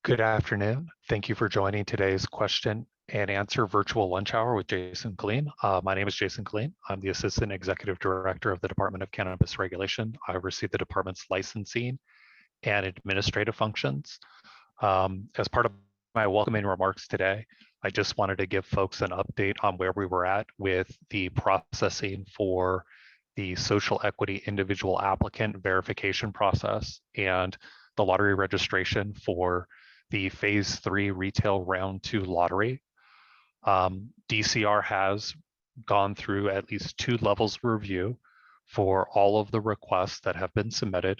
Good afternoon. Thank you for joining today's question and answer virtual lunch hour with Jason Killeen. My name is Jason Killeen. I'm the Assistant Executive Director of the Department of Cannabis Regulation. I oversee the department's licensing and administrative functions. As part of my welcoming remarks today, I just wanted to give folks an update on where we were at with the processing for the social equity individual applicant verification process and the lottery registration for the phase 3 retail round 2 lottery. DCR has gone through at least 2 levels of review for all of the requests that have been submitted.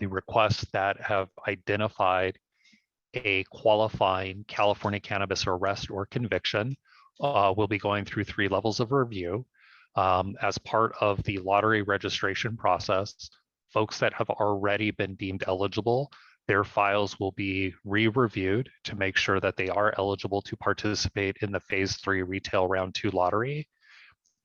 The requests that have identified a qualifying California cannabis arrest or conviction will be going through 3 levels of review. As part of the lottery registration process, folks that have already been deemed eligible, their files will be re-reviewed to make sure that they are eligible to participate in the phase 3 retail round 2 lottery.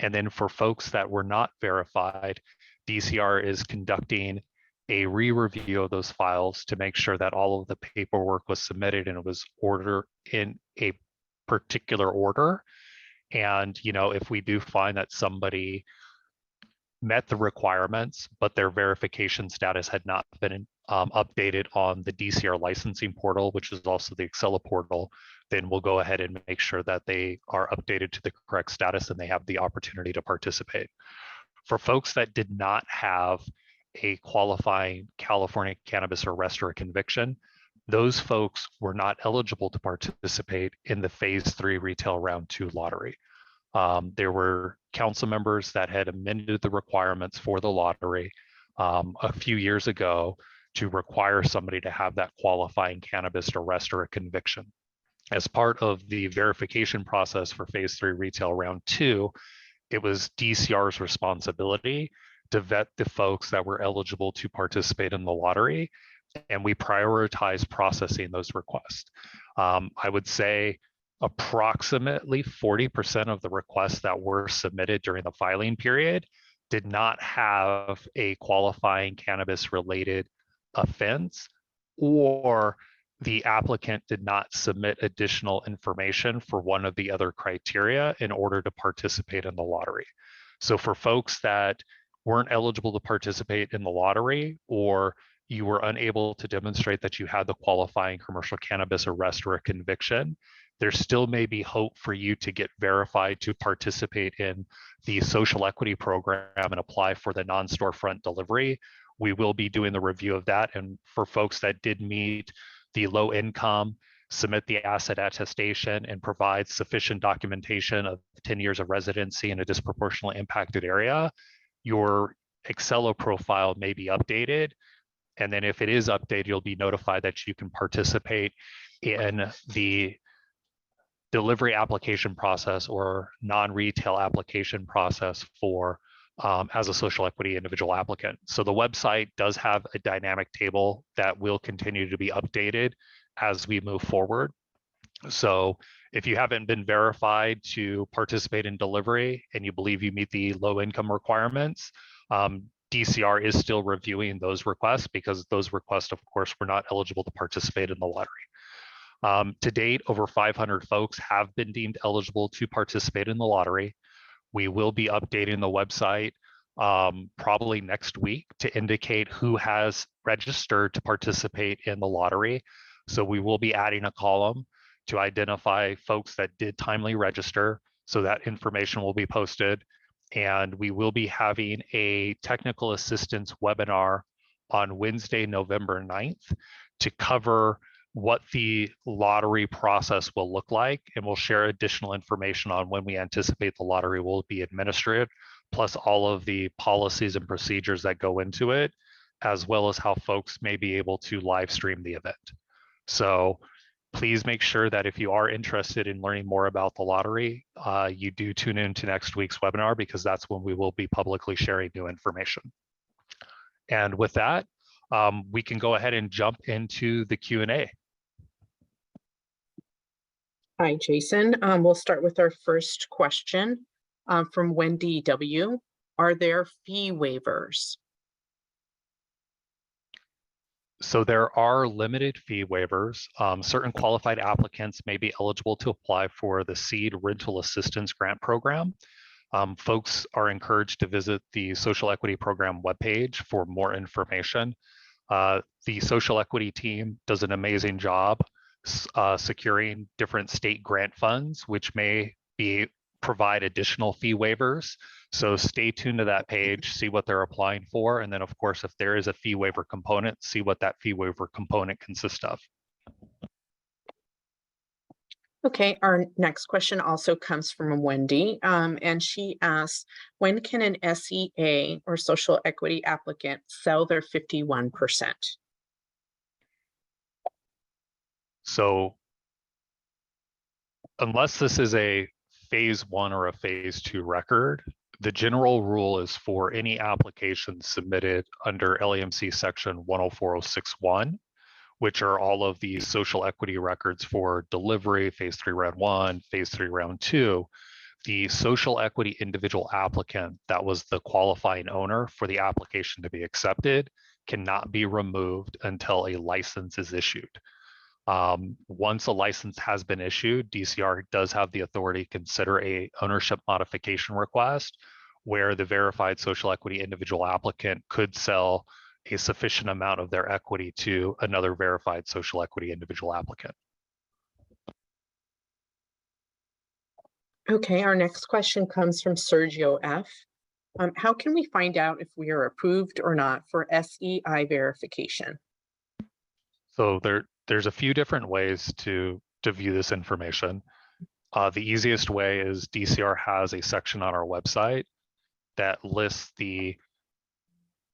And then for folks that were not verified, DCR is conducting a re-review of those files to make sure that all of the paperwork was submitted and it was ordered in a particular order. And, if we do find that somebody met the requirements, but their verification status had not been updated on the DCR licensing portal, which is also the Excella portal, then we'll go ahead and make sure that they are updated to the correct status and they have the opportunity to participate. For folks that did not have a qualifying California cannabis arrest or a conviction, those folks were not eligible to participate in the phase 3 retail round 2 lottery. There were council members that had amended the requirements for the lottery a few years ago to require somebody to have that qualifying cannabis arrest or a conviction. As part of the verification process for phase 3 retail round 2, it was DCR's responsibility to vet the folks that were eligible to participate in the lottery, and we prioritize processing those requests. I would say approximately 40% of the requests that were submitted during the filing period did not have a qualifying cannabis related offense, or the applicant did not submit additional information for one of the other criteria in order to participate in the lottery. So for folks that weren't eligible to participate in the lottery, or you were unable to demonstrate that you had the qualifying commercial cannabis arrest or a conviction, there still may be hope for you to get verified to participate in the social equity program and apply for the non-storefront delivery. We will be doing the review of that. And for folks that did meet the low income, submit the asset attestation and provide sufficient documentation of 10 years of residency in a disproportionately impacted area, your Excella profile may be updated. And then if it is updated, you'll be notified that you can participate in the delivery application process or non-retail application process for as a social equity individual applicant. So the website does have a dynamic table that will continue to be updated as we move forward. So if you haven't been verified to participate in delivery and you believe you meet the low income requirements, DCR is still reviewing those requests because those requests, of course, were not eligible to participate in the lottery. To date, over 500 folks have been deemed eligible to participate in the lottery. We will be updating the website probably next week to indicate who has registered to participate in the lottery. So we will be adding a column to identify folks that did timely register. So that information will be posted. And we will be having a technical assistance webinar on Wednesday, November 9th to cover what the lottery process will look like. And we'll share additional information on when we anticipate the lottery will be administered, plus all of the policies and procedures that go into it, as well as how folks may be able to live stream the event. So please make sure that if you are interested in learning more about the lottery, you do tune in to next week's webinar, because that's when we will be publicly sharing new information. And with that, we can go ahead and jump into the Q&A. Hi, Jason. We'll start with our first question from Wendy W. Are there fee waivers? So there are limited fee waivers. Certain qualified applicants may be eligible to apply for the Seed Rental Assistance Grant Program. Folks are encouraged to visit the Social Equity Program webpage for more information. The social equity team does an amazing job securing different state grant funds, which may provide additional fee waivers. So stay tuned to that page, see what they're applying for. And then of course, if there is a fee waiver component, see what that fee waiver component consists of. Okay, our next question also comes from Wendy, and she asks, when can an SEA or social equity applicant sell their 51%? So unless this is a phase 1 or a phase 2 record, the general rule is for any application submitted under LEMC section 104061, which are all of these social equity records for delivery, phase 3 round 1, phase 3 round 2. The social equity individual applicant that was the qualifying owner for the application to be accepted cannot be removed until a license is issued. Once a license has been issued, DCR does have the authority to consider a ownership modification request where the verified social equity individual applicant could sell a sufficient amount of their equity to another verified social equity individual applicant. Okay, our next question comes from Sergio F. How can we find out if we are approved or not for SEI verification? So there's a few different ways to view this information. The easiest way is DCR has a section on our website that lists the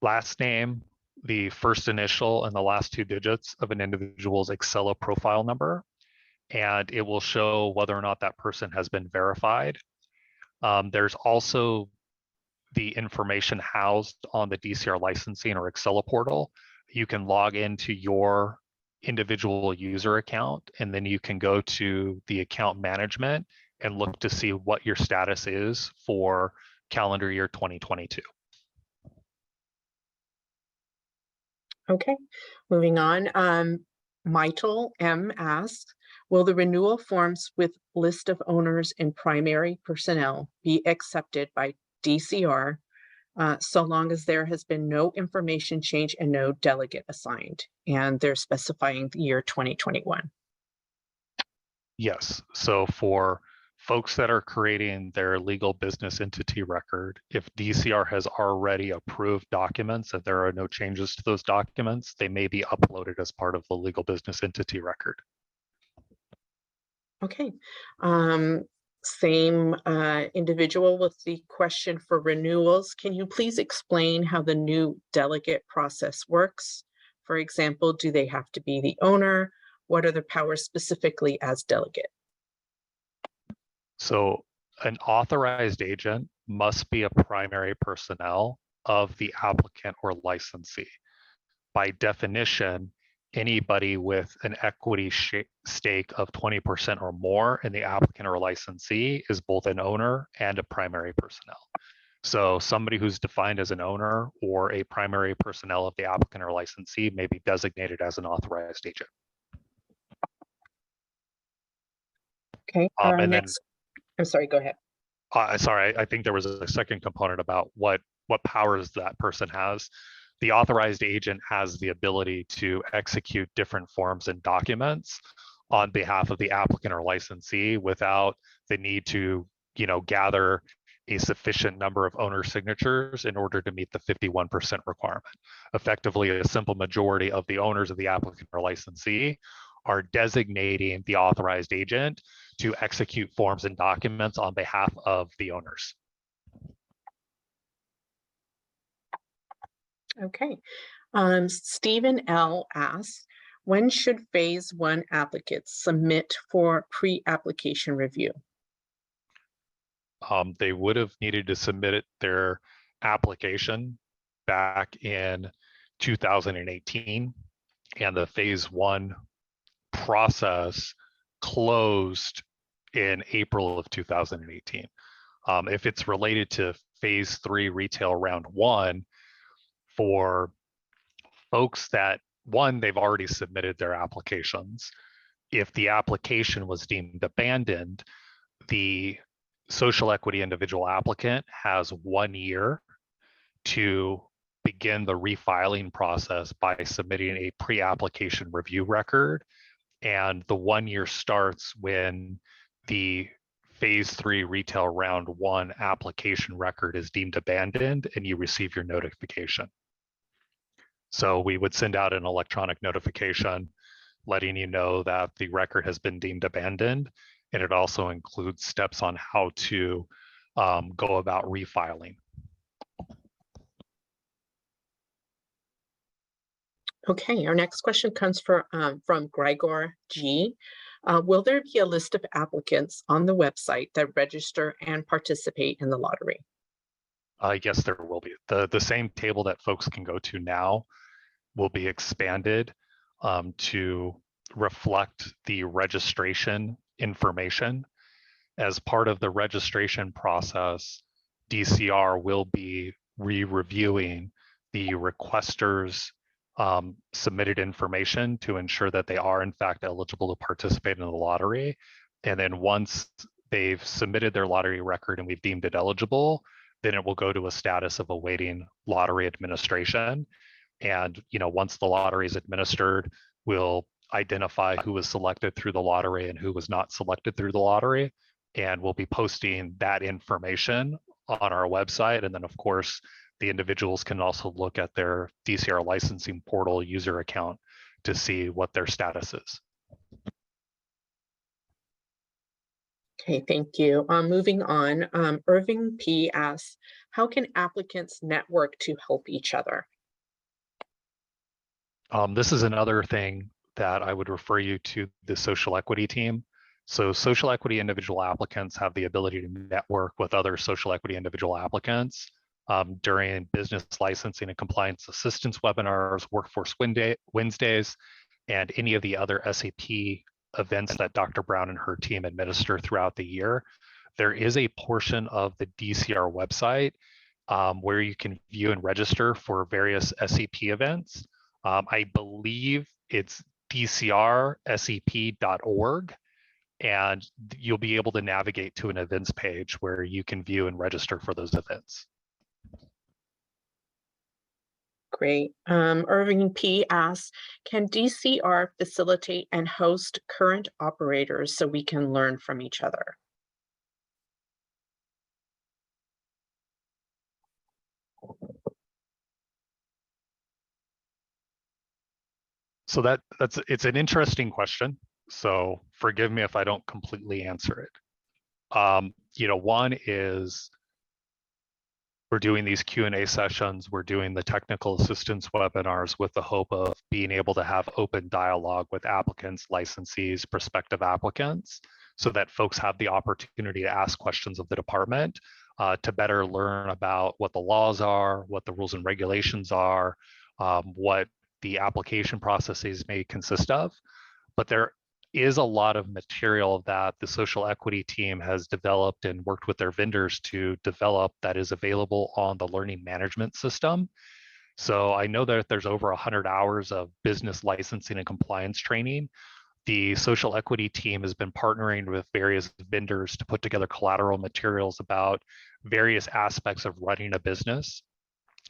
last name, the first initial, and the last 2 digits of an individual's Excel profile number, and it will show whether or not that person has been verified. There's also the information housed on the DCR licensing or Excel portal. You can log into your individual user account, and then you can go to the account management and look to see what your status is for calendar year 2022. Okay, moving on. Michael M asks, will the renewal forms with list of owners and primary personnel be accepted by DCR so long as there has been no information change and no delegate assigned? And they're specifying the year 2021. Yes, so for folks that are creating their legal business entity record, if DCR has already approved documents and there are no changes to those documents, they may be uploaded as part of the legal business entity record. Okay. Same individual with the question for renewals. Can you please explain how the new delegate process works? For example, do they have to be the owner? What are their powers specifically as delegate? So an authorized agent must be a primary personnel of the applicant or licensee. By definition, anybody with an equity stake of 20% or more in the applicant or licensee is both an owner and a primary personnel. So somebody who's defined as an owner or a primary personnel of the applicant or licensee may be designated as an authorized agent. Okay, I'm sorry, go ahead. Sorry, I think there was a second component about what powers that person has. The authorized agent has the ability to execute different forms and documents on behalf of the applicant or licensee without the need to, gather a sufficient number of owner signatures in order to meet the 51% requirement. Effectively, a simple majority of the owners of the applicant or licensee are designating the authorized agent to execute forms and documents on behalf of the owners. Okay. Stephen L asks, when should phase 1 applicants submit for pre-application review? They would have needed to submit their application back in 2018, and the phase 1 process closed in April of 2018. If it's related to phase 3 retail round 1, for folks that one, they've already submitted their applications. If the application was deemed abandoned, the social equity individual applicant has 1 year to begin the refiling process by submitting a pre-application review record. And the 1 year starts when the phase 3 retail round 1 application record is deemed abandoned and you receive your notification. So we would send out an electronic notification letting you know that the record has been deemed abandoned. And it also includes steps on how to go about refiling. Okay, our next question comes from Gregor G. Will there be a list of applicants on the website that register and participate in the lottery? Yes, there will be. The same table that folks can go to now will be expanded to reflect the registration information. As part of the registration process, DCR will be re-reviewing the requesters' submitted information to ensure that they are in fact eligible to participate in the lottery. And then once they've submitted their lottery record and we've deemed it eligible, then it will go to a status of awaiting lottery administration. And once the lottery is administered, we'll identify who was selected through the lottery and who was not selected through the lottery. And we'll be posting that information on our website. And then of course, the individuals can also look at their DCR licensing portal user account to see what their status is. Okay, thank you. Moving on, Irving P asks, how can applicants network to help each other? This is another thing that I would refer you to the social equity team. So social equity individual applicants have the ability to network with other social equity individual applicants during business licensing and compliance assistance webinars, workforce Wednesdays, and any of the other SAP events that Dr. Brown and her team administer throughout the year. There is a portion of the DCR website where you can view and register for various SAP events. I believe it's dcrsep.org, and you'll be able to navigate to an events page where you can view and register for those events. Great. Irving P asks, can DCR facilitate and host current operators so we can learn from each other? So it's an interesting question. So forgive me if I don't completely answer it. One is we're doing these Q&A sessions, we're doing the technical assistance webinars with the hope of being able to have open dialogue with applicants, licensees, prospective applicants, so that folks have the opportunity to ask questions of the department to better learn about what the laws are, what the rules and regulations are, what the application processes may consist of. But there is a lot of material that the social equity team has developed and worked with their vendors to develop that is available on the learning management system. So I know that there's over 100 hours of business licensing and compliance training. The social equity team has been partnering with various vendors to put together collateral materials about various aspects of running a business.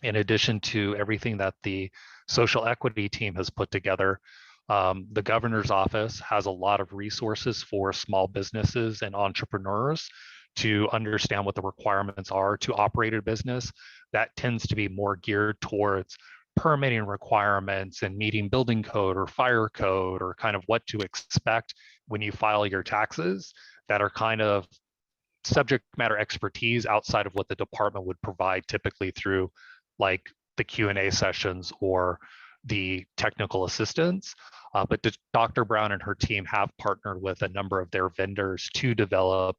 In addition to everything that the social equity team has put together, the governor's office has a lot of resources for small businesses and entrepreneurs to understand what the requirements are to operate a business. That tends to be more geared towards permitting requirements and meeting building code or fire code, or kind of what to expect when you file your taxes, that are kind of subject matter expertise outside of what the department would provide typically through like the Q&A sessions or the technical assistance. But Dr. Brown and her team have partnered with a number of their vendors to develop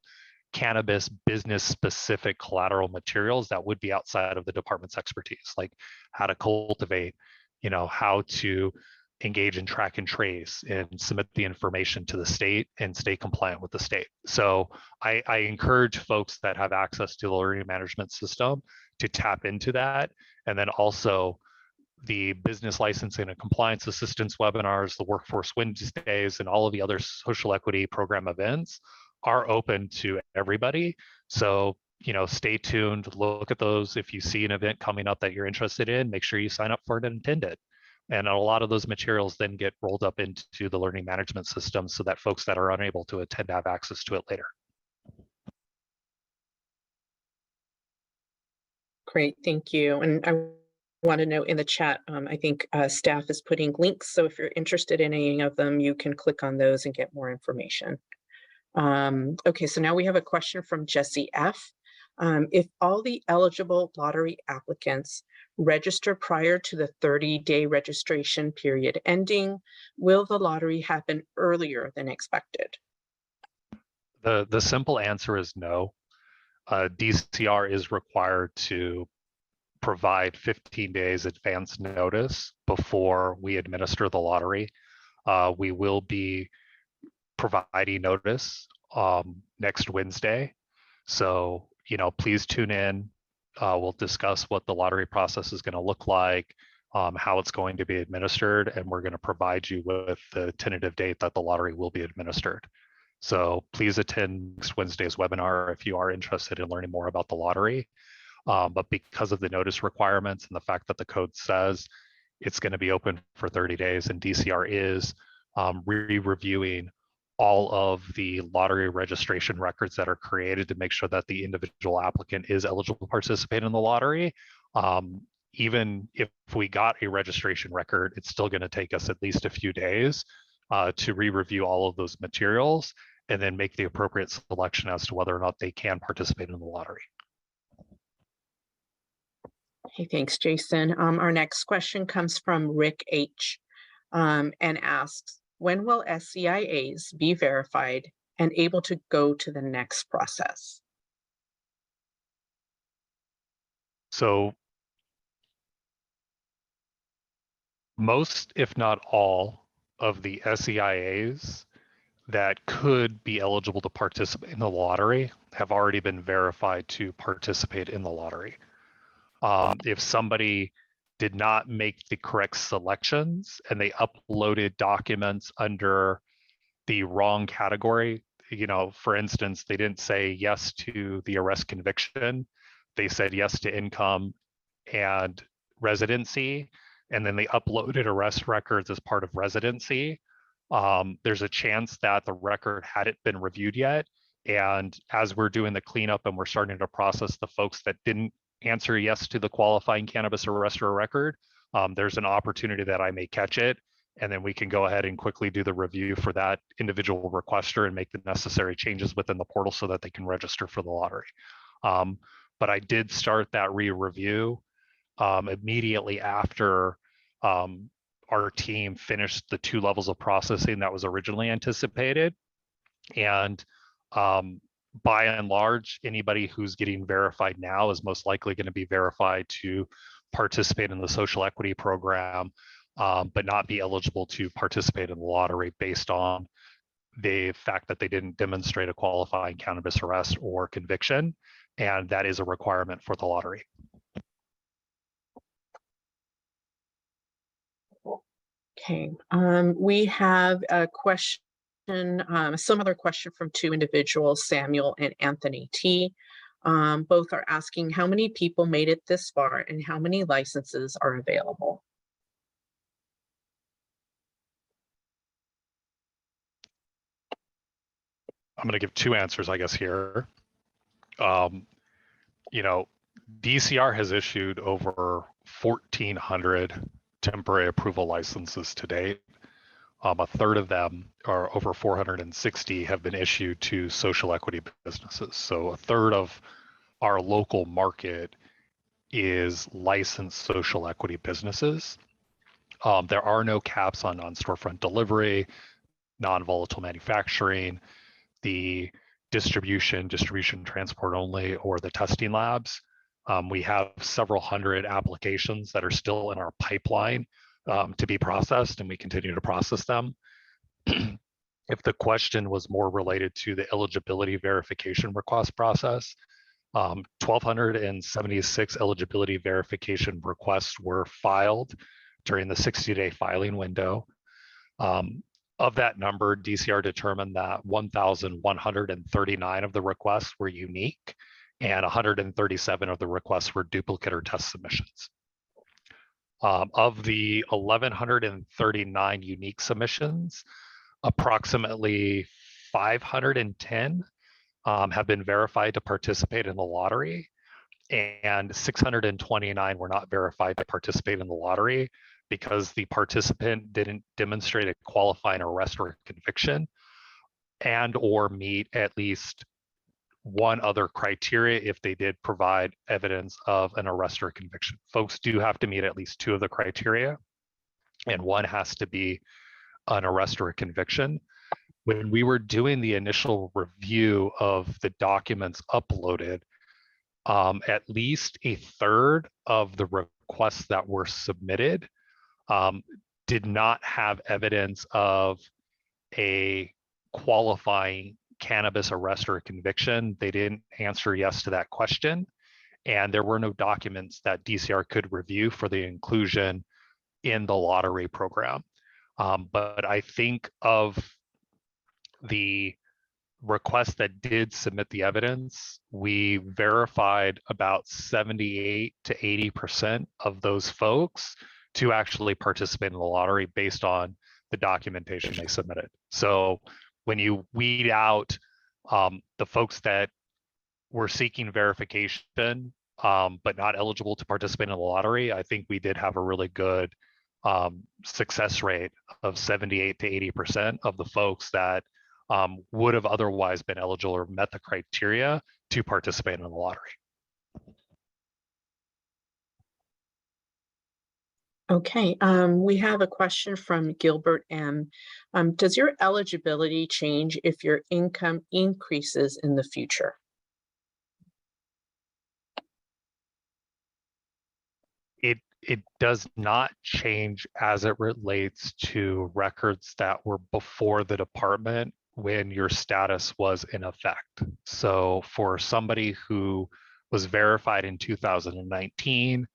cannabis business specific collateral materials that would be outside of the department's expertise, like how to cultivate, how to engage in track and trace and submit the information to the state and stay compliant with the state. So I encourage folks that have access to the learning management system to tap into that. And then also the business licensing and compliance assistance webinars, the workforce Wednesdays, and all of the other social equity program events are open to everybody. So, stay tuned, look at those. If you see an event coming up that you're interested in, make sure you sign up for it and attend it. And a lot of those materials then get rolled up into the learning management system so that folks that are unable to attend have access to it later. Great, thank you. And I want to note in the chat, I think staff is putting links. So if you're interested in any of them, you can click on those and get more information. Okay, so now we have a question from Jesse F. If all the eligible lottery applicants register prior to the 30-day registration period ending, will the lottery happen earlier than expected? The simple answer is no. DCR is required to provide 15 days advance notice before we administer the lottery. We will be providing notice next Wednesday. So, please tune in. We'll discuss what the lottery process is going to look like, how it's going to be administered, and we're going to provide you with the tentative date that the lottery will be administered. So please attend next Wednesday's webinar if you are interested in learning more about the lottery. But because of the notice requirements and the fact that the code says it's going to be open for 30 days and DCR is re-reviewing all of the lottery registration records that are created to make sure that the individual applicant is eligible to participate in the lottery. Even if we got a registration record, it's still going to take us at least a few days to re-review all of those materials and then make the appropriate selection as to whether or not they can participate in the lottery. Okay, thanks, Jason. Our next question comes from Rick H. And asks, when will SCIAs be verified and able to go to the next process? So most, if not all, of the SEIAs that could be eligible to participate in the lottery have already been verified to participate in the lottery. If somebody did not make the correct selections and they uploaded documents under the wrong category, for instance, they didn't say yes to the arrest conviction, they said yes to income and residency, and then they uploaded arrest records as part of residency, there's a chance that the record hadn't been reviewed yet. And as we're doing the cleanup and we're starting to process the folks that didn't answer yes to the qualifying cannabis arrest or record, there's an opportunity that I may catch it. And then we can go ahead and quickly do the review for that individual requester and make the necessary changes within the portal so that they can register for the lottery. But I did start that re-review immediately after our team finished the 2 levels of processing that was originally anticipated. And by and large, anybody who's getting verified now is most likely going to be verified to participate in the social equity program, but not be eligible to participate in the lottery based on the fact that they didn't demonstrate a qualifying cannabis arrest or conviction. And that is a requirement for the lottery. Okay, we have a question, a similar question from 2 individuals, Samuel and Anthony T. Both are asking how many people made it this far and how many licenses are available. I'm going to give 2 answers, I guess, here. DCR has issued over 1,400 temporary approval licenses to date. A third of them, or over 460, have been issued to social equity businesses. So a third of our local market is licensed social equity businesses. There are no caps on non-storefront delivery, non-volatile manufacturing, the distribution, transport only, or the testing labs. We have several hundred applications that are still in our pipeline to be processed, and we continue to process them. If the question was more related to the eligibility verification request process, 1,276 eligibility verification requests were filed during the 60-day filing window. Of that number, DCR determined that 1,139 of the requests were unique and 137 of the requests were duplicate or test submissions. Of the 1,139 unique submissions, approximately 510 have been verified to participate in the lottery, and 629 were not verified to participate in the lottery because the participant didn't demonstrate a qualifying arrest or conviction and or meet at least one other criteria if they did provide evidence of an arrest or conviction. Folks do have to meet at least two of the criteria, and one has to be an arrest or a conviction. When we were doing the initial review of the documents uploaded, at least a third of the requests that were submitted did not have evidence of a qualifying cannabis arrest or conviction. They didn't answer yes to that question, and there were no documents that DCR could review for the inclusion in the lottery program. But I think of the requests that did submit the evidence, we verified about 78 to 80% of those folks to actually participate in the lottery based on the documentation they submitted. So when you weed out the folks that were seeking verification but not eligible to participate in the lottery, I think we did have a really good success rate of 78 to 80% of the folks that would have otherwise been eligible or met the criteria to participate in the lottery. Okay, we have a question from Gilbert M. Does your eligibility change if your income increases in the future? It does not change as it relates to records that were before the department when your status was in effect. So for somebody who was verified in 2019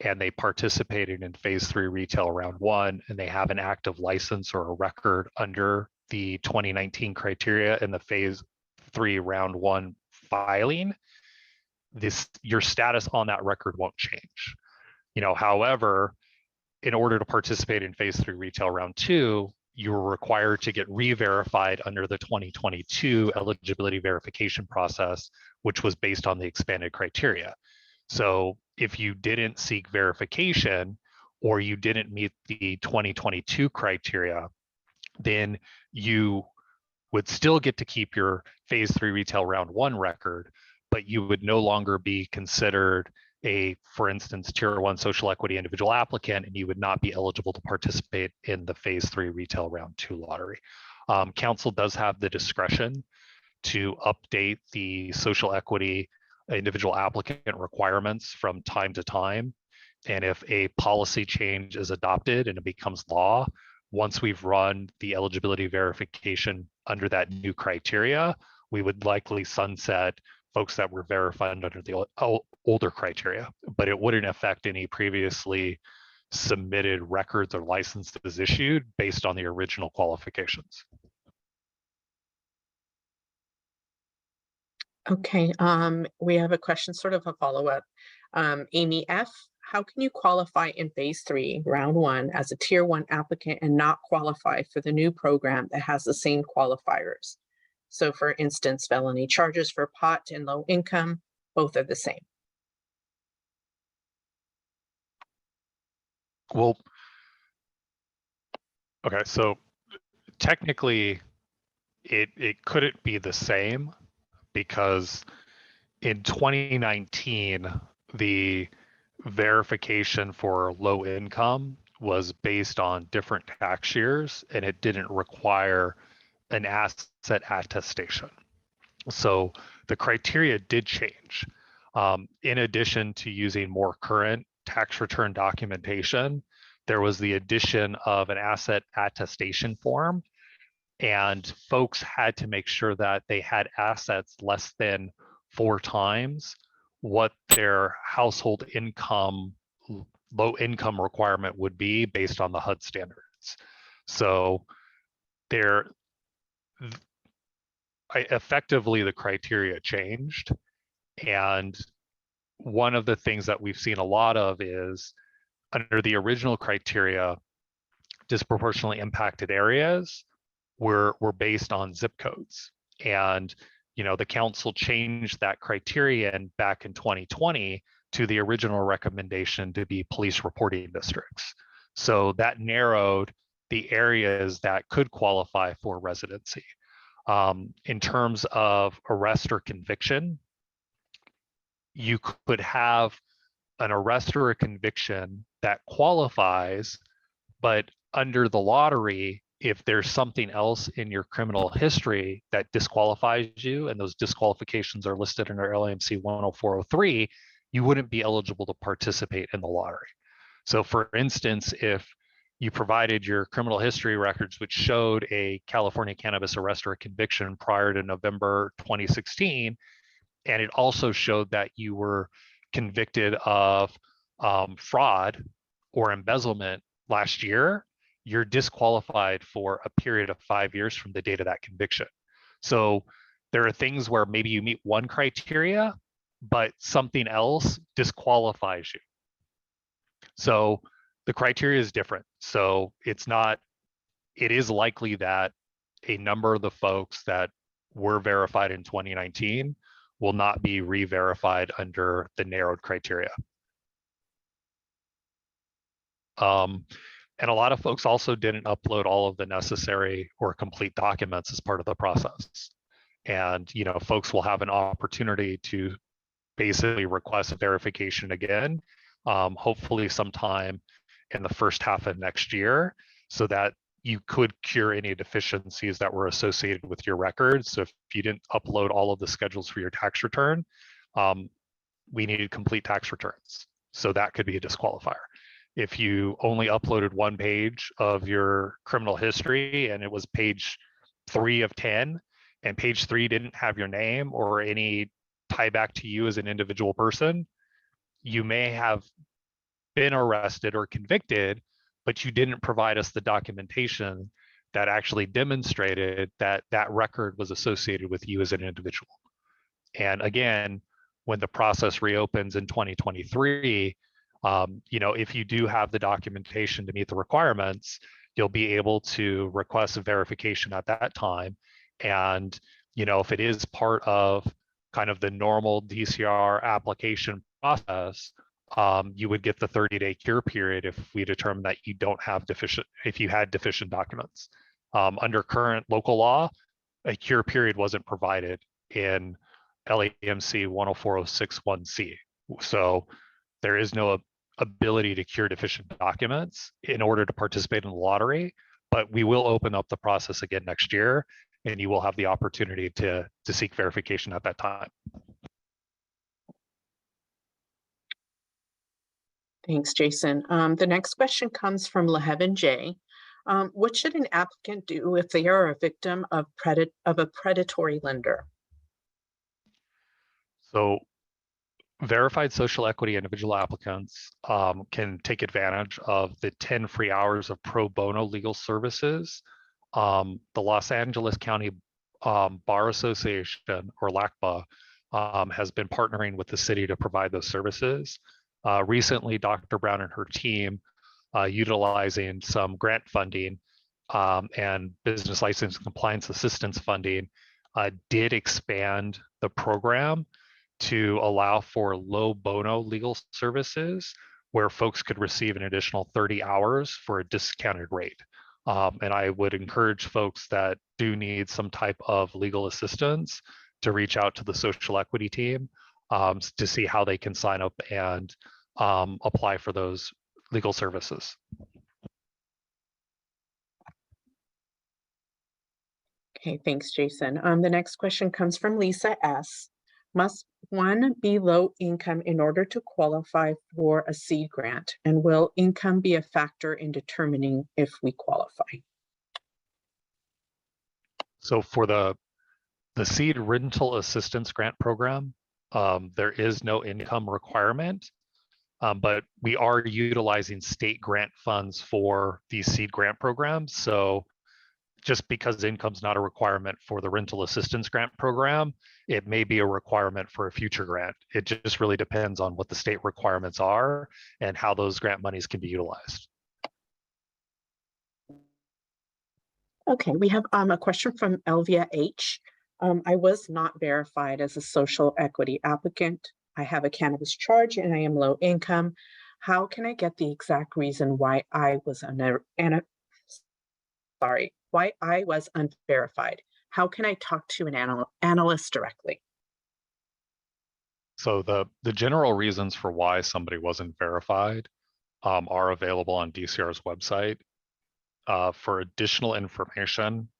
and they participated in phase 3 retail round 1 and they have an active license or a record under the 2019 criteria in the phase 3 round 1 filing, your status on that record won't change. However, in order to participate in phase 3 retail round 2, you were required to get re-verified under the 2022 eligibility verification process, which was based on the expanded criteria. So if you didn't seek verification or you didn't meet the 2022 criteria, then you would still get to keep your phase 3 retail round 1 record, but you would no longer be considered for instance, tier 1 social equity individual applicant, and you would not be eligible to participate in the phase 3 retail round 2 lottery. Council does have the discretion to update the social equity individual applicant requirements from time to time. And if a policy change is adopted and it becomes law, once we've run the eligibility verification under that new criteria, we would likely sunset folks that were verified under the older criteria, but it wouldn't affect any previously submitted records or licenses issued based on the original qualifications. Okay, we have a question, sort of a follow-up. Amy F., how can you qualify in phase 3, round 1 as a tier 1 applicant and not qualify for the new program that has the same qualifiers? So for instance, felony charges for pot and low income, both are the same. Well, okay, so technically it couldn't be the same because in 2019, the verification for low income was based on different tax years and it didn't require an asset attestation. So the criteria did change. In addition to using more current tax return documentation, there was the addition of an asset attestation form, and folks had to make sure that they had assets less than 4 times what their household income, low income requirement would be based on the HUD standards. So they're effectively the criteria changed. And one of the things that we've seen a lot of is under the original criteria, disproportionately impacted areas were based on zip codes. And the council changed that criterion back in 2020 to the original recommendation to be police reporting districts. So that narrowed the areas that could qualify for residency. In terms of arrest or conviction, you could have an arrest or a conviction that qualifies, but under the lottery, if there's something else in your criminal history that disqualifies you, and those disqualifications are listed in our LAMC 10403, you wouldn't be eligible to participate in the lottery. So for instance, if you provided your criminal history records, which showed a California cannabis arrest or a conviction prior to November 2016, and it also showed that you were convicted of fraud or embezzlement last year, you're disqualified for a period of 5 years from the date of that conviction. So there are things where maybe you meet one criteria, but something else disqualifies you. So the criteria is different. So it is likely that a number of the folks that were verified in 2019 will not be re-verified under the narrowed criteria. And a lot of folks also didn't upload all of the necessary or complete documents as part of the process. And folks will have an opportunity to basically request verification again, hopefully sometime in the first half of next year, so that you could cure any deficiencies that were associated with your records. So if you didn't upload all of the schedules for your tax return, we needed complete tax returns. So that could be a disqualifier. If you only uploaded one page of your criminal history and it was page 3 of 10, and page 3 didn't have your name or any tie back to you as an individual person, you may have been arrested or convicted, but you didn't provide us the documentation that actually demonstrated that that record was associated with you as an individual. And again, when the process reopens in 2023, if you do have the documentation to meet the requirements, you'll be able to request a verification at that time. And, if it is part of kind of the normal DCR application process, you would get the 30-day cure period if we determine that you don't have if you had deficient documents. Under current local law, a cure period wasn't provided in LAMC 10406(1)C. So there is no ability to cure deficient documents in order to participate in the lottery, but we will open up the process again next year, and you will have the opportunity to seek verification at that time. Thanks, Jason. The next question comes from Leheaven J. What should an applicant do if they are a victim of a predatory lender? So verified social equity individual applicants can take advantage of the 10 free hours of pro bono legal services. The Los Angeles County Bar Association, or LACBA, has been partnering with the city to provide those services. Recently, Dr. Brown and her team, utilizing some grant funding and business license compliance assistance funding, did expand the program to allow for low bono legal services where folks could receive an additional 30 hours for a discounted rate. And I would encourage folks that do need some type of legal assistance to reach out to the social equity team to see how they can sign up and apply for those legal services. Okay, thanks, Jason. The next question comes from Lisa S. Must one be low income in order to qualify for a seed grant? And will income be a factor in determining if we qualify? So for the seed rental assistance grant program, There is no income requirement, but we are utilizing state grant funds for these seed grant programs. So just because income's not a requirement for the rental assistance grant program, it may be a requirement for a future grant. It just really depends on what the state requirements are and how those grant monies can be utilized. Okay, we have a question from Elvia H. I was not verified as a social equity applicant. I have a cannabis charge and I am low income. How can I get the exact reason why I was why I was unverified? How can I talk to an analyst directly? So the general reasons for why somebody wasn't verified are available on DCR's website. For additional information,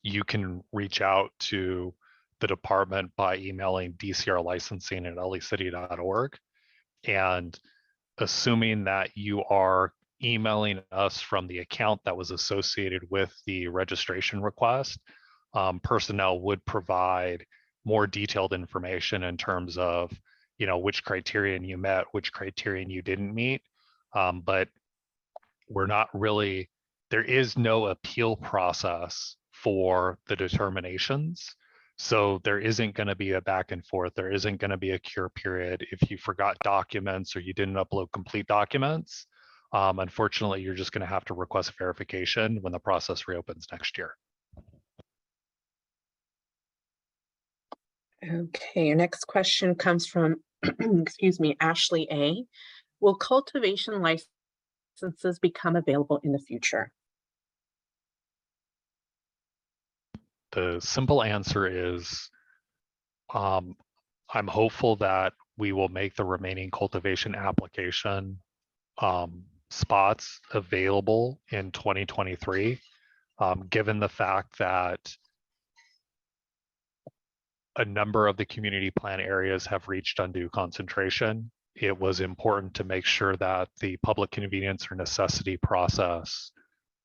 you can reach out to the department by emailing dcrlicensing@lecity.org. And assuming that you are emailing us from the account that was associated with the registration request, personnel would provide more detailed information in terms of, which criterion you met, which criterion you didn't meet. But we're not really, there is no appeal process for the determinations. So there isn't going to be a back and forth. There isn't going to be a cure period if you forgot documents or you didn't upload complete documents. Unfortunately, you're just going to have to request verification when the process reopens next year. Okay, your next question comes from, excuse me, Ashley A. Will cultivation licenses become available in the future? The simple answer is I'm hopeful that we will make the remaining cultivation application spots available in 2023, given the fact that a number of the community plan areas have reached undue concentration. It was important to make sure that the public convenience or necessity process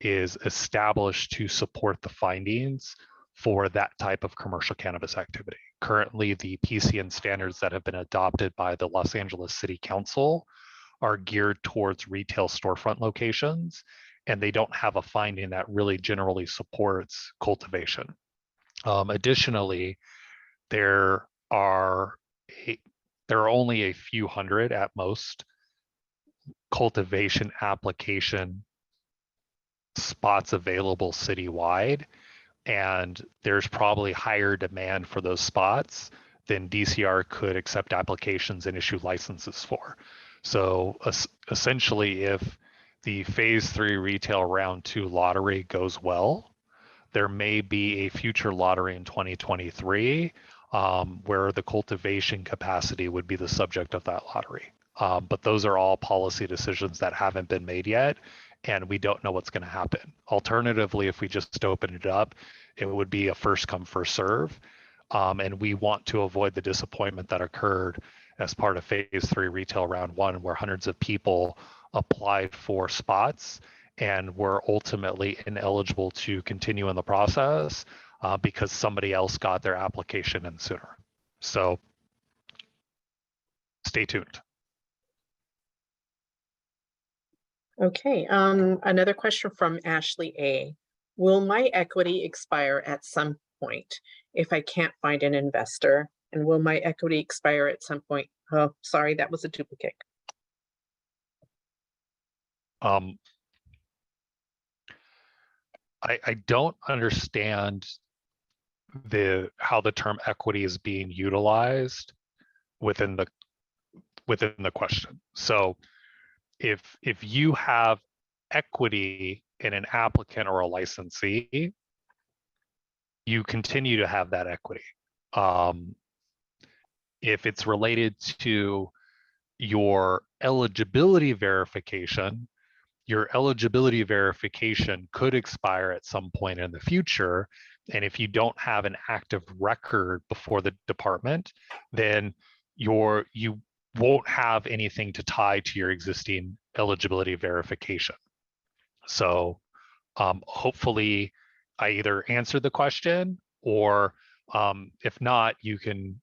is established to support the findings for that type of commercial cannabis activity. Currently, the PCN standards that have been adopted by the Los Angeles City Council are geared towards retail storefront locations, and they don't have a finding that really generally supports cultivation. Additionally, there are only a few hundred at most cultivation application spots available citywide, and there's probably higher demand for those spots than DCR could accept applications and issue licenses for. So essentially, if the phase 3 retail round 2 lottery goes well, there may be a future lottery in 2023 where the cultivation capacity would be the subject of that lottery. But those are all policy decisions that haven't been made yet, and we don't know what's going to happen. Alternatively, if we just open it up, it would be a first come, first serve. And we want to avoid the disappointment that occurred as part of phase 3 retail round 1, where hundreds of people applied for spots and were ultimately ineligible to continue in the process because somebody else got their application in sooner. So stay tuned. Okay, another question from Ashley A. Will my equity expire at some point if I can't find an investor? And will my equity expire at some point? Oh, sorry, that was a duplicate. I don't understand how the term equity is being utilized within the question. So if you have equity in an applicant or a licensee, you continue to have that equity. If it's related to your eligibility verification, your eligibility verification could expire at some point in the future. And if you don't have an active record before the department, then you won't have anything to tie to your existing eligibility verification. So hopefully I either answered the question, or if not, you can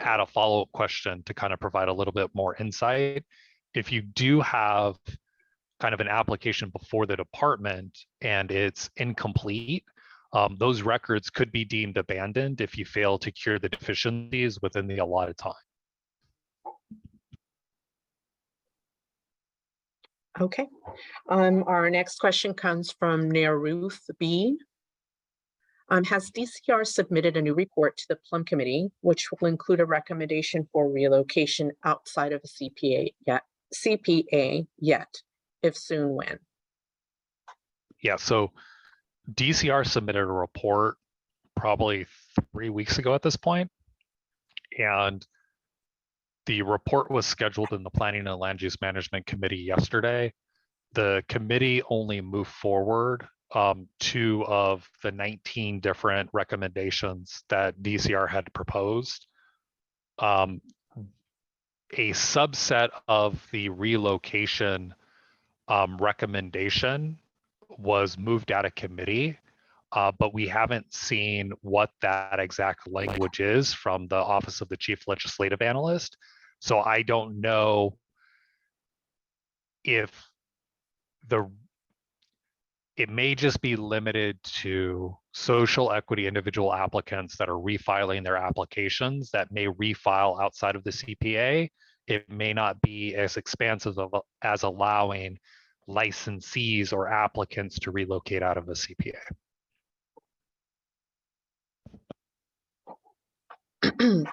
add a follow-up question to kind of provide a little bit more insight. If you do have kind of an application before the department and it's incomplete, those records could be deemed abandoned if you fail to cure the deficiencies within the allotted time. Okay. Our next question comes from Ruth B. Has DCR submitted a new report to the Plum Committee, which will include a recommendation for relocation outside of a CPA yet? If soon, when? Yeah, so DCR submitted a report probably 3 weeks ago at this point, and the report was scheduled in the Planning and Land Use Management Committee yesterday. The committee only moved forward 2 of the 19 different recommendations that DCR had proposed. A subset of the relocation recommendation was moved out of committee, but we haven't seen what that exact language is from the Office of the Chief Legislative Analyst. So I don't know if it may just be limited to social equity individual applicants that are refiling their applications that may refile outside of the CPA. It may not be as expansive as allowing licensees or applicants to relocate out of a CPA.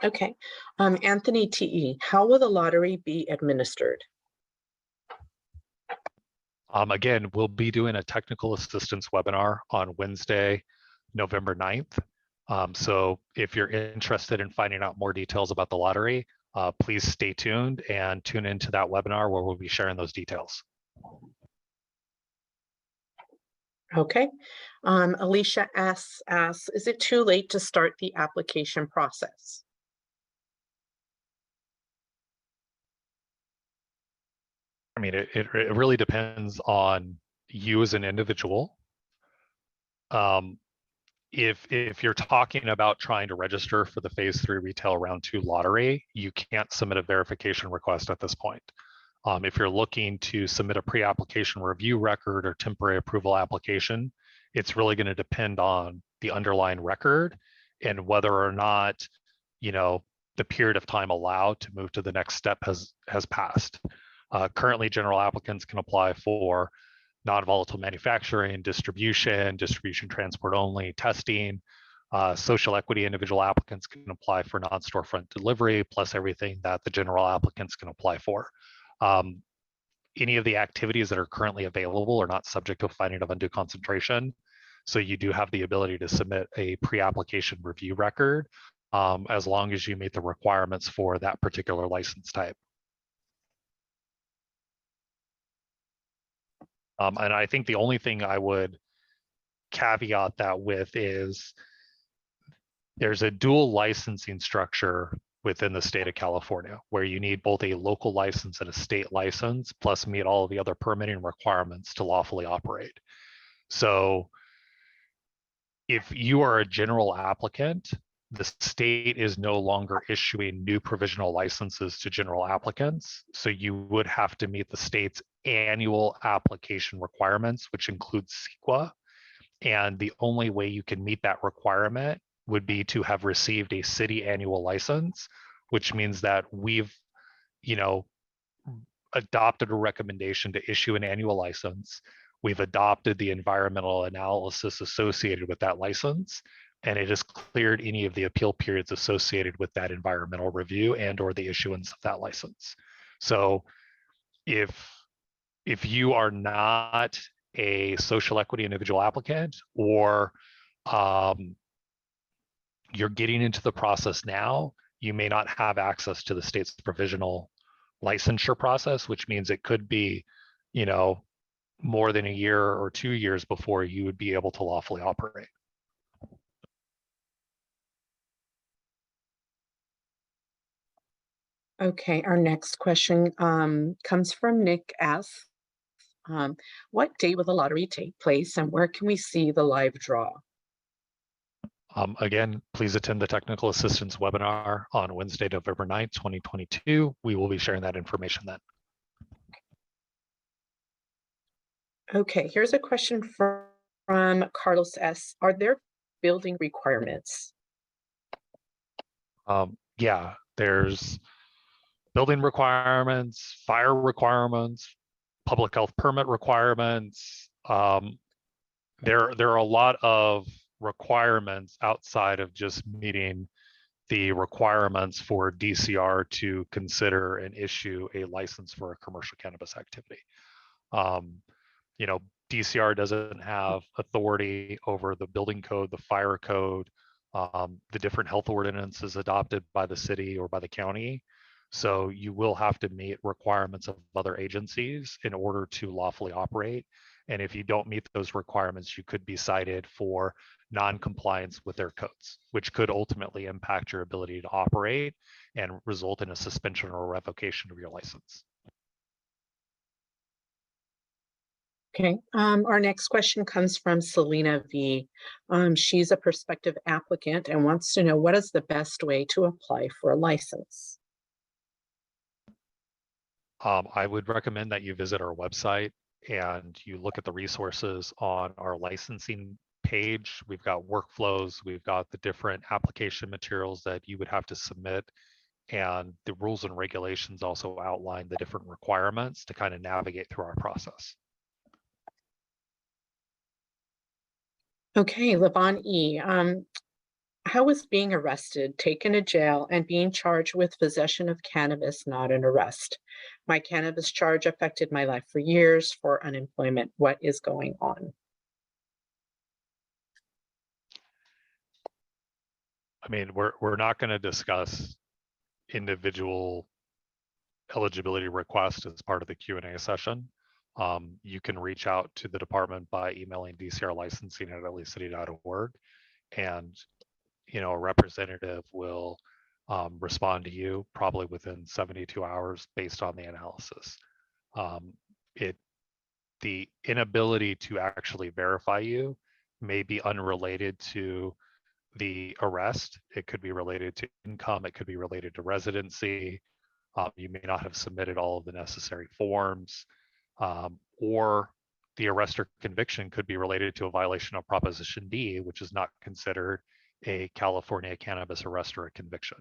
Okay. Anthony T.E., how will the lottery be administered? Again, we'll be doing a technical assistance webinar on Wednesday, November 9th. So if you're interested in finding out more details about the lottery, please stay tuned and tune into that webinar where we'll be sharing those details. Okay. Alicia S. asks, is it too late to start the application process? I mean, it really depends on you as an individual. If you're talking about trying to register for the Phase 3 Retail Round 2 lottery, you can't submit a verification request at this point. If you're looking to submit a pre-application review record or temporary approval application, it's really going to depend on the underlying record and whether or not, the period of time allowed to move to the next step has passed. Currently, general applicants can apply for non-volatile manufacturing, distribution transport only, testing. Social equity individual applicants can apply for non-storefront delivery, plus everything that the general applicants can apply for. Any of the activities that are currently available are not subject to finding of undue concentration. So you do have the ability to submit a pre-application review record as long as you meet the requirements for that particular license type. And I think the only thing I would caveat that with is there's a dual licensing structure within the state of California where you need both a local license and a state license, plus meet all of the other permitting requirements to lawfully operate. So if you are a general applicant, the state is no longer issuing new provisional licenses to general applicants. So you would have to meet the state's annual application requirements, which includes CEQA. And the only way you can meet that requirement would be to have received a city annual license, which means that we've, adopted a recommendation to issue an annual license. We've adopted the environmental analysis associated with that license, and it has cleared any of the appeal periods associated with that environmental review and or the issuance of that license. So if you are not a social equity individual applicant, or you're getting into the process now, you may not have access to the state's provisional licensure process, which means it could be, more than a year or 2 years before you would be able to lawfully operate. Okay, our next question comes from Nick S. What day will the lottery take place and where can we see the live draw? Again, please attend the technical assistance webinar on Wednesday, November 9th, 2022. We will be sharing that information then. Okay, here's a question from Carlos S. Are there building requirements? Yeah, there's building requirements, fire requirements, public health permit requirements. There are a lot of requirements outside of just meeting the requirements for DCR to consider and issue a license for a commercial cannabis activity. You know, DCR doesn't have authority over the building code, the fire code, the different health ordinances adopted by the city or by the county. So you will have to meet requirements of other agencies in order to lawfully operate. And if you don't meet those requirements, you could be cited for non-compliance with their codes, which could ultimately impact your ability to operate and result in a suspension or revocation of your license. Okay, our next question comes from Selena V. She's a prospective applicant and wants to know what is the best way to apply for a license. I would recommend that you visit our website and you look at the resources on our licensing page. We've got workflows, we've got the different application materials that you would have to submit, and the rules and regulations also outline the different requirements to kind of navigate through our process. Okay, Levon E. How is being arrested, taken to jail, and being charged with possession of cannabis not an arrest? My cannabis charge affected my life for years for unemployment. What is going on? I mean, we're not going to discuss individual eligibility requests as part of the Q&A session. You can reach out to the department by emailing dcrlicensing@lacity.org, and a representative will respond to you probably within 72 hours based on the analysis. The inability to actually verify you may be unrelated to the arrest. It could be related to income, it could be related to residency. You may not have submitted all of the necessary forms, or the arrest or conviction could be related to a violation of Proposition D, which is not considered a California cannabis arrest or a conviction.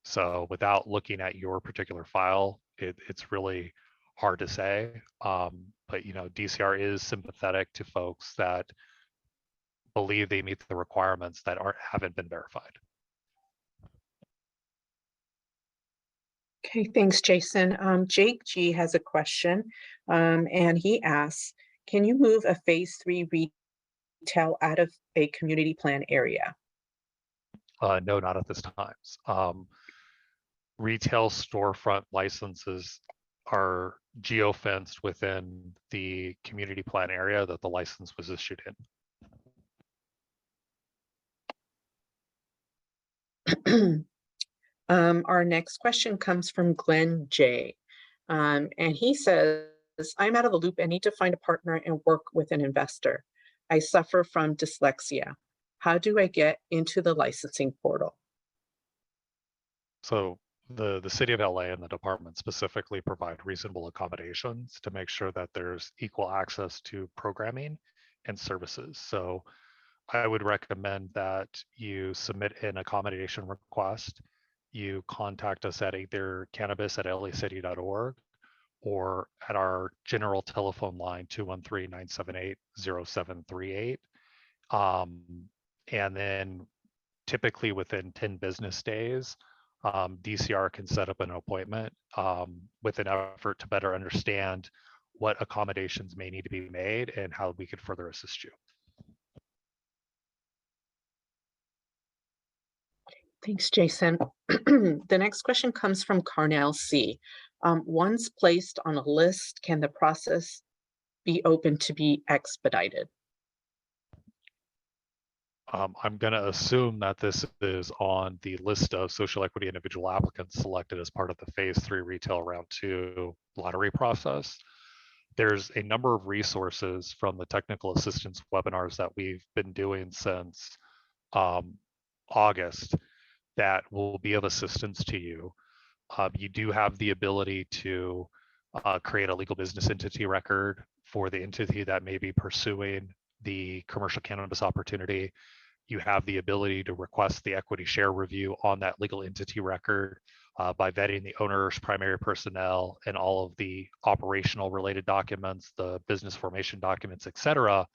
So without looking at your particular file, it's really hard to say. But DCR is sympathetic to folks that believe they meet the requirements that haven't been verified. Okay, thanks, Jason. Jake G has a question, and he asks, can you move a phase 3 retail out of a community plan area? No, not at this time. Retail storefront licenses are geofenced within the community plan area that the license was issued in. Our next question comes from Glenn J. And he says, I'm out of the loop and need to find a partner and work with an investor. I suffer from dyslexia. How do I get into the licensing portal? So the city of LA and the department specifically provide reasonable accommodations to make sure that there's equal access to programming and services. So I would recommend that you submit an accommodation request. You contact us at either cannabis@lacity.org or at our general telephone line 213-978-0738. And then typically within 10 business days, DCR can set up an appointment with an effort to better understand what accommodations may need to be made and how we could further assist you. Thanks, Jason. The next question comes from Carnell C. Once placed on a list, can the process be open to be expedited? I'm going to assume that this is on the list of social equity individual applicants selected as part of the phase 3 retail round 2 lottery process. There's a number of resources from the technical assistance webinars that we've been doing since August that will be of assistance to you. You do have the ability to create a legal business entity record for the entity that may be pursuing the commercial cannabis opportunity. You have the ability to request the equity share review on that legal entity record by vetting the owner's primary personnel and all of the operational related documents, the business formation documents, et cetera.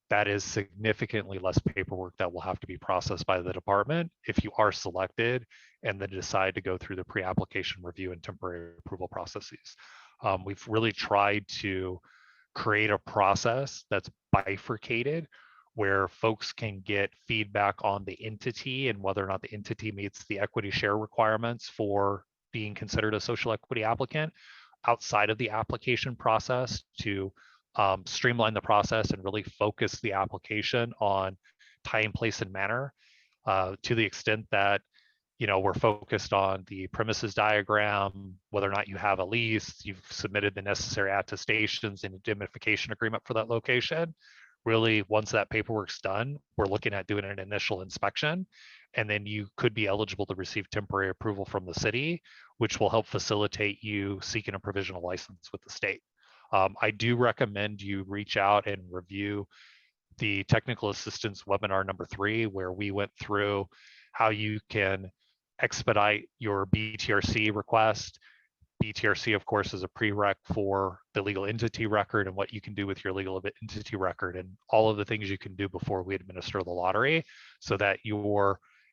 That is significantly less paperwork that will have to be processed by the department if you are selected and then decide to go through the pre-application review and temporary approval processes. We've really tried to create a process that's bifurcated where folks can get feedback on the entity and whether or not the entity meets the equity share requirements for being considered a social equity applicant outside of the application process to streamline the process and really focus the application on time, place, and manner to the extent that we're focused on the premises diagram, whether or not you have a lease, you've submitted the necessary attestations and indemnification agreement for that location. Really, once that paperwork's done, we're looking at doing an initial inspection, and then you could be eligible to receive temporary approval from the city, which will help facilitate you seeking a provisional license with the state. I do recommend you reach out and review the technical assistance webinar number 3, where we went through how you can expedite your BTRC request. BTRC, of course, is a prereq for the legal entity record and what you can do with your legal entity record and all of the things you can do before we administer the lottery, so that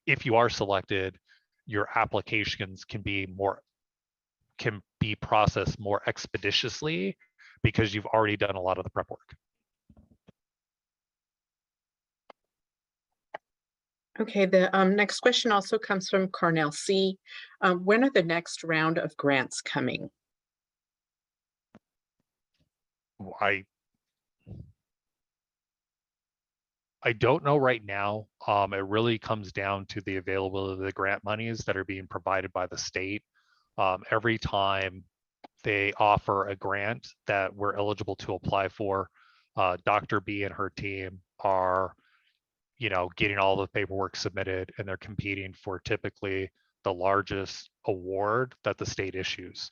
if you are selected, your applications can be processed more expeditiously because you've already done a lot of the prep work. Okay, the next question also comes from Carnell C. When are the next round of grants coming? I don't know right now. It really comes down to the availability of the grant monies that are being provided by the state. Every time they offer a grant that we're eligible to apply for, Dr. B and her team are getting all the paperwork submitted, and they're competing for typically the largest award that the state issues.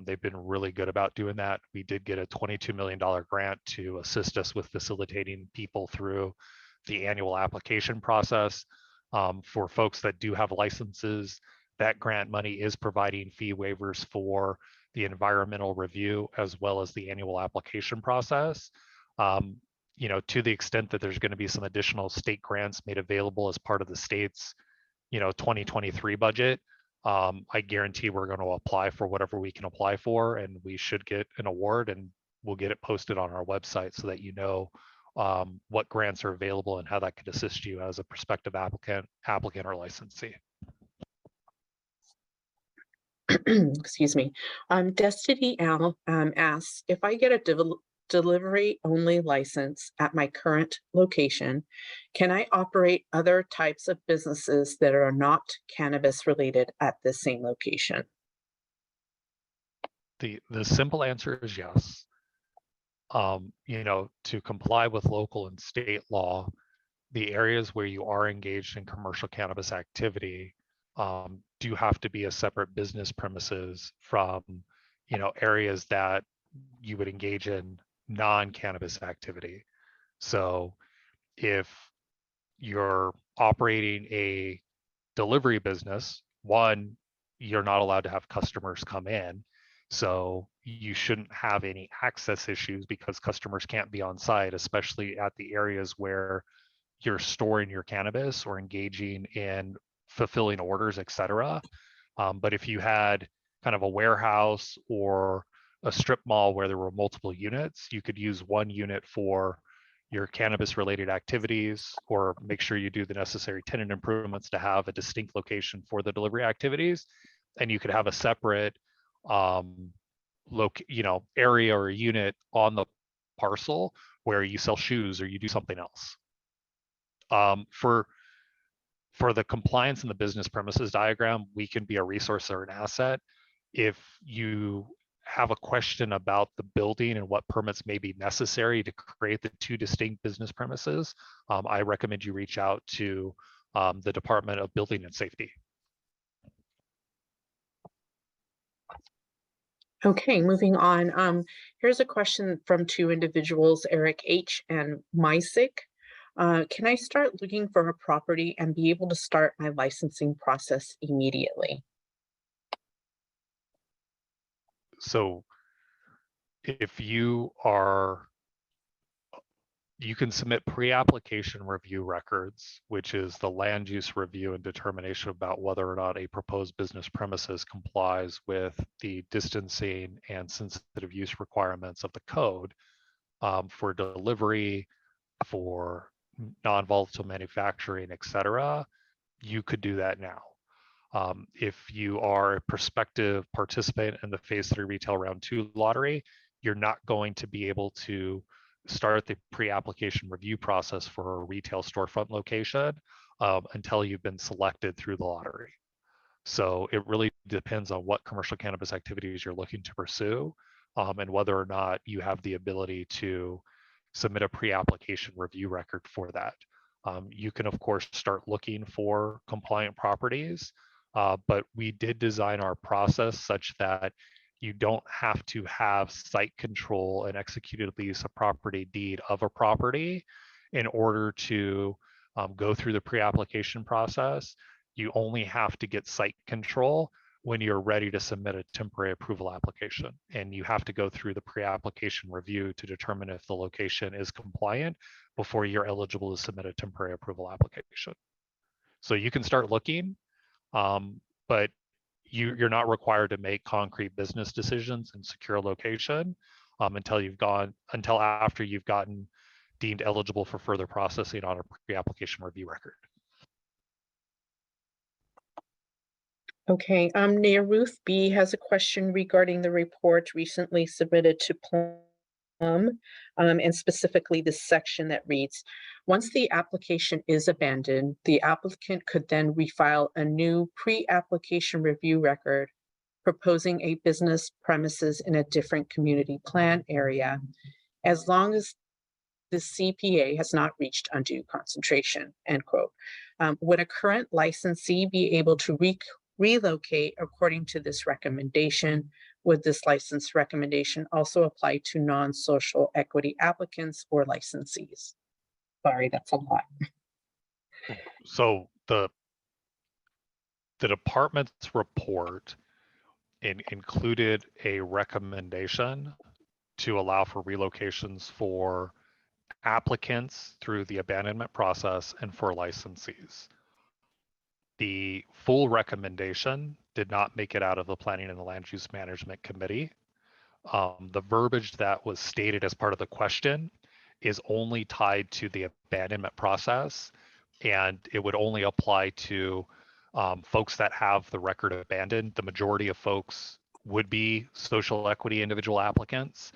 They've been really good about doing that. We did get a $22 million grant to assist us with facilitating people through the annual application process. For folks that do have licenses, that grant money is providing fee waivers for the environmental review as well as the annual application process. To the extent that there's going to be some additional state grants made available as part of the state's 2023 budget, I guarantee we're going to apply for whatever we can apply for, and we should get an award, and we'll get it posted on our website so that what grants are available and how that could assist you as a prospective applicant or licensee. Excuse me. Destiny Al asks, if I get a delivery only license at my current location, can I operate other types of businesses that are not cannabis related at the same location? The simple answer is yes. To comply with local and state law, the areas where you are engaged in commercial cannabis activity do have to be a separate business premises from areas that you would engage in non-cannabis activity. So if you're operating a delivery business, one, you're not allowed to have customers come in. So you shouldn't have any access issues because customers can't be on site, especially at the areas where you're storing your cannabis or engaging in fulfilling orders, et cetera. But if you had kind of a warehouse or a strip mall where there were multiple units, you could use one unit for your cannabis related activities, or make sure you do the necessary tenant improvements to have a distinct location for the delivery activities. And you could have a separate area or a unit on the parcel where you sell shoes or you do something else. For the compliance in the business premises diagram, we can be a resource or an asset. If you have a question about the building and what permits may be necessary to create the two distinct business premises, I recommend you reach out to the Department of Building and Safety. Okay, moving on. Here's a question from two individuals, Eric H. and Mysick. Can I start looking for a property and be able to start my licensing process immediately? So if you can submit pre-application review records, which is the land use review and determination about whether or not a proposed business premises complies with the distancing and sensitive use requirements of the code for delivery, for non-volatile manufacturing, et cetera. You could do that now. If you are a prospective participant in the Phase 3 Retail Round 2 lottery, you're not going to be able to start the pre-application review process for a retail storefront location until you've been selected through the lottery. So it really depends on what commercial cannabis activities you're looking to pursue and whether or not you have the ability to submit a pre-application review record for that. You can, of course, start looking for compliant properties, but we did design our process such that you don't have to have site control and executed lease, a property deed of a property in order to go through the pre-application process. You only have to get site control when you're ready to submit a temporary approval application. And you have to go through the pre-application review to determine if the location is compliant before you're eligible to submit a temporary approval application. So you can start looking, but you're not required to make concrete business decisions and secure a location until after you've gotten deemed eligible for further processing on a pre-application review record. Okay, Nia Ruth B has a question regarding the report recently submitted to Plum, and specifically this section that reads, once the application is abandoned, the applicant could then refile a new pre-application review record proposing a business premises in a different community plan area, as long as the CPA has not reached undue concentration, end quote. Would a current licensee be able to relocate according to this recommendation? Would this license recommendation also apply to non-social equity applicants or licensees? Sorry, that's a lot. So the department's report included a recommendation to allow for relocations for applicants through the abandonment process and for licensees. The full recommendation did not make it out of the Planning and the Land Use Management Committee. The verbiage that was stated as part of the question is only tied to the abandonment process, and it would only apply to folks that have the record abandoned. The majority of folks would be social equity individual applicants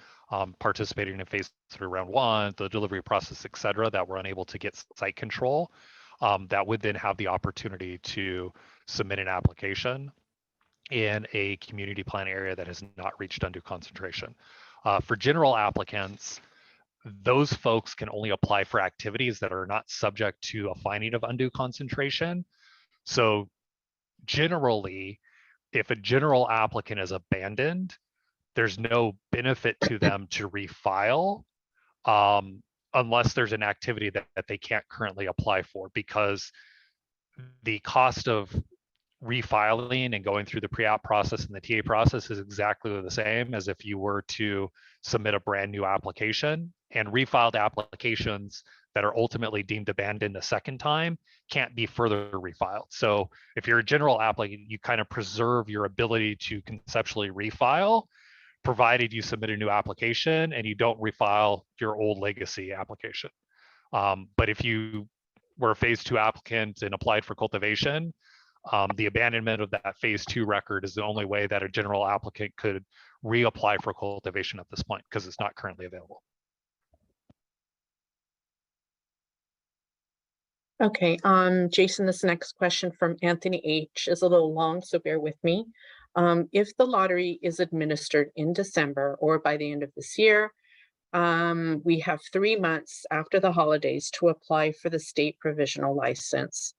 participating in Phase 3 Round 1, the delivery process, et cetera, that were unable to get site control. That would then have the opportunity to submit an application in a community plan area that has not reached undue concentration. For general applicants, those folks can only apply for activities that are not subject to a finding of undue concentration. So generally, if a general applicant is abandoned, there's no benefit to them to refile unless there's an activity that they can't currently apply for, because the cost of refiling and going through the pre-app process and the TA process is exactly the same as if you were to submit a brand new application. And refiled applications that are ultimately deemed abandoned a second time can't be further refiled. So if you're a general applicant, you kind of preserve your ability to conceptually refile, provided you submit a new application and you don't refile your old legacy application. But if you were a Phase 2 applicant and applied for cultivation, the abandonment of that Phase 2 record is the only way that a general applicant could reapply for cultivation at this point, because it's not currently available. Okay, Jason, this next question from Anthony H is a little long, so bear with me. If the lottery is administered in December or by the end of this year, We have 3 months after the holidays to apply for the state provisional license,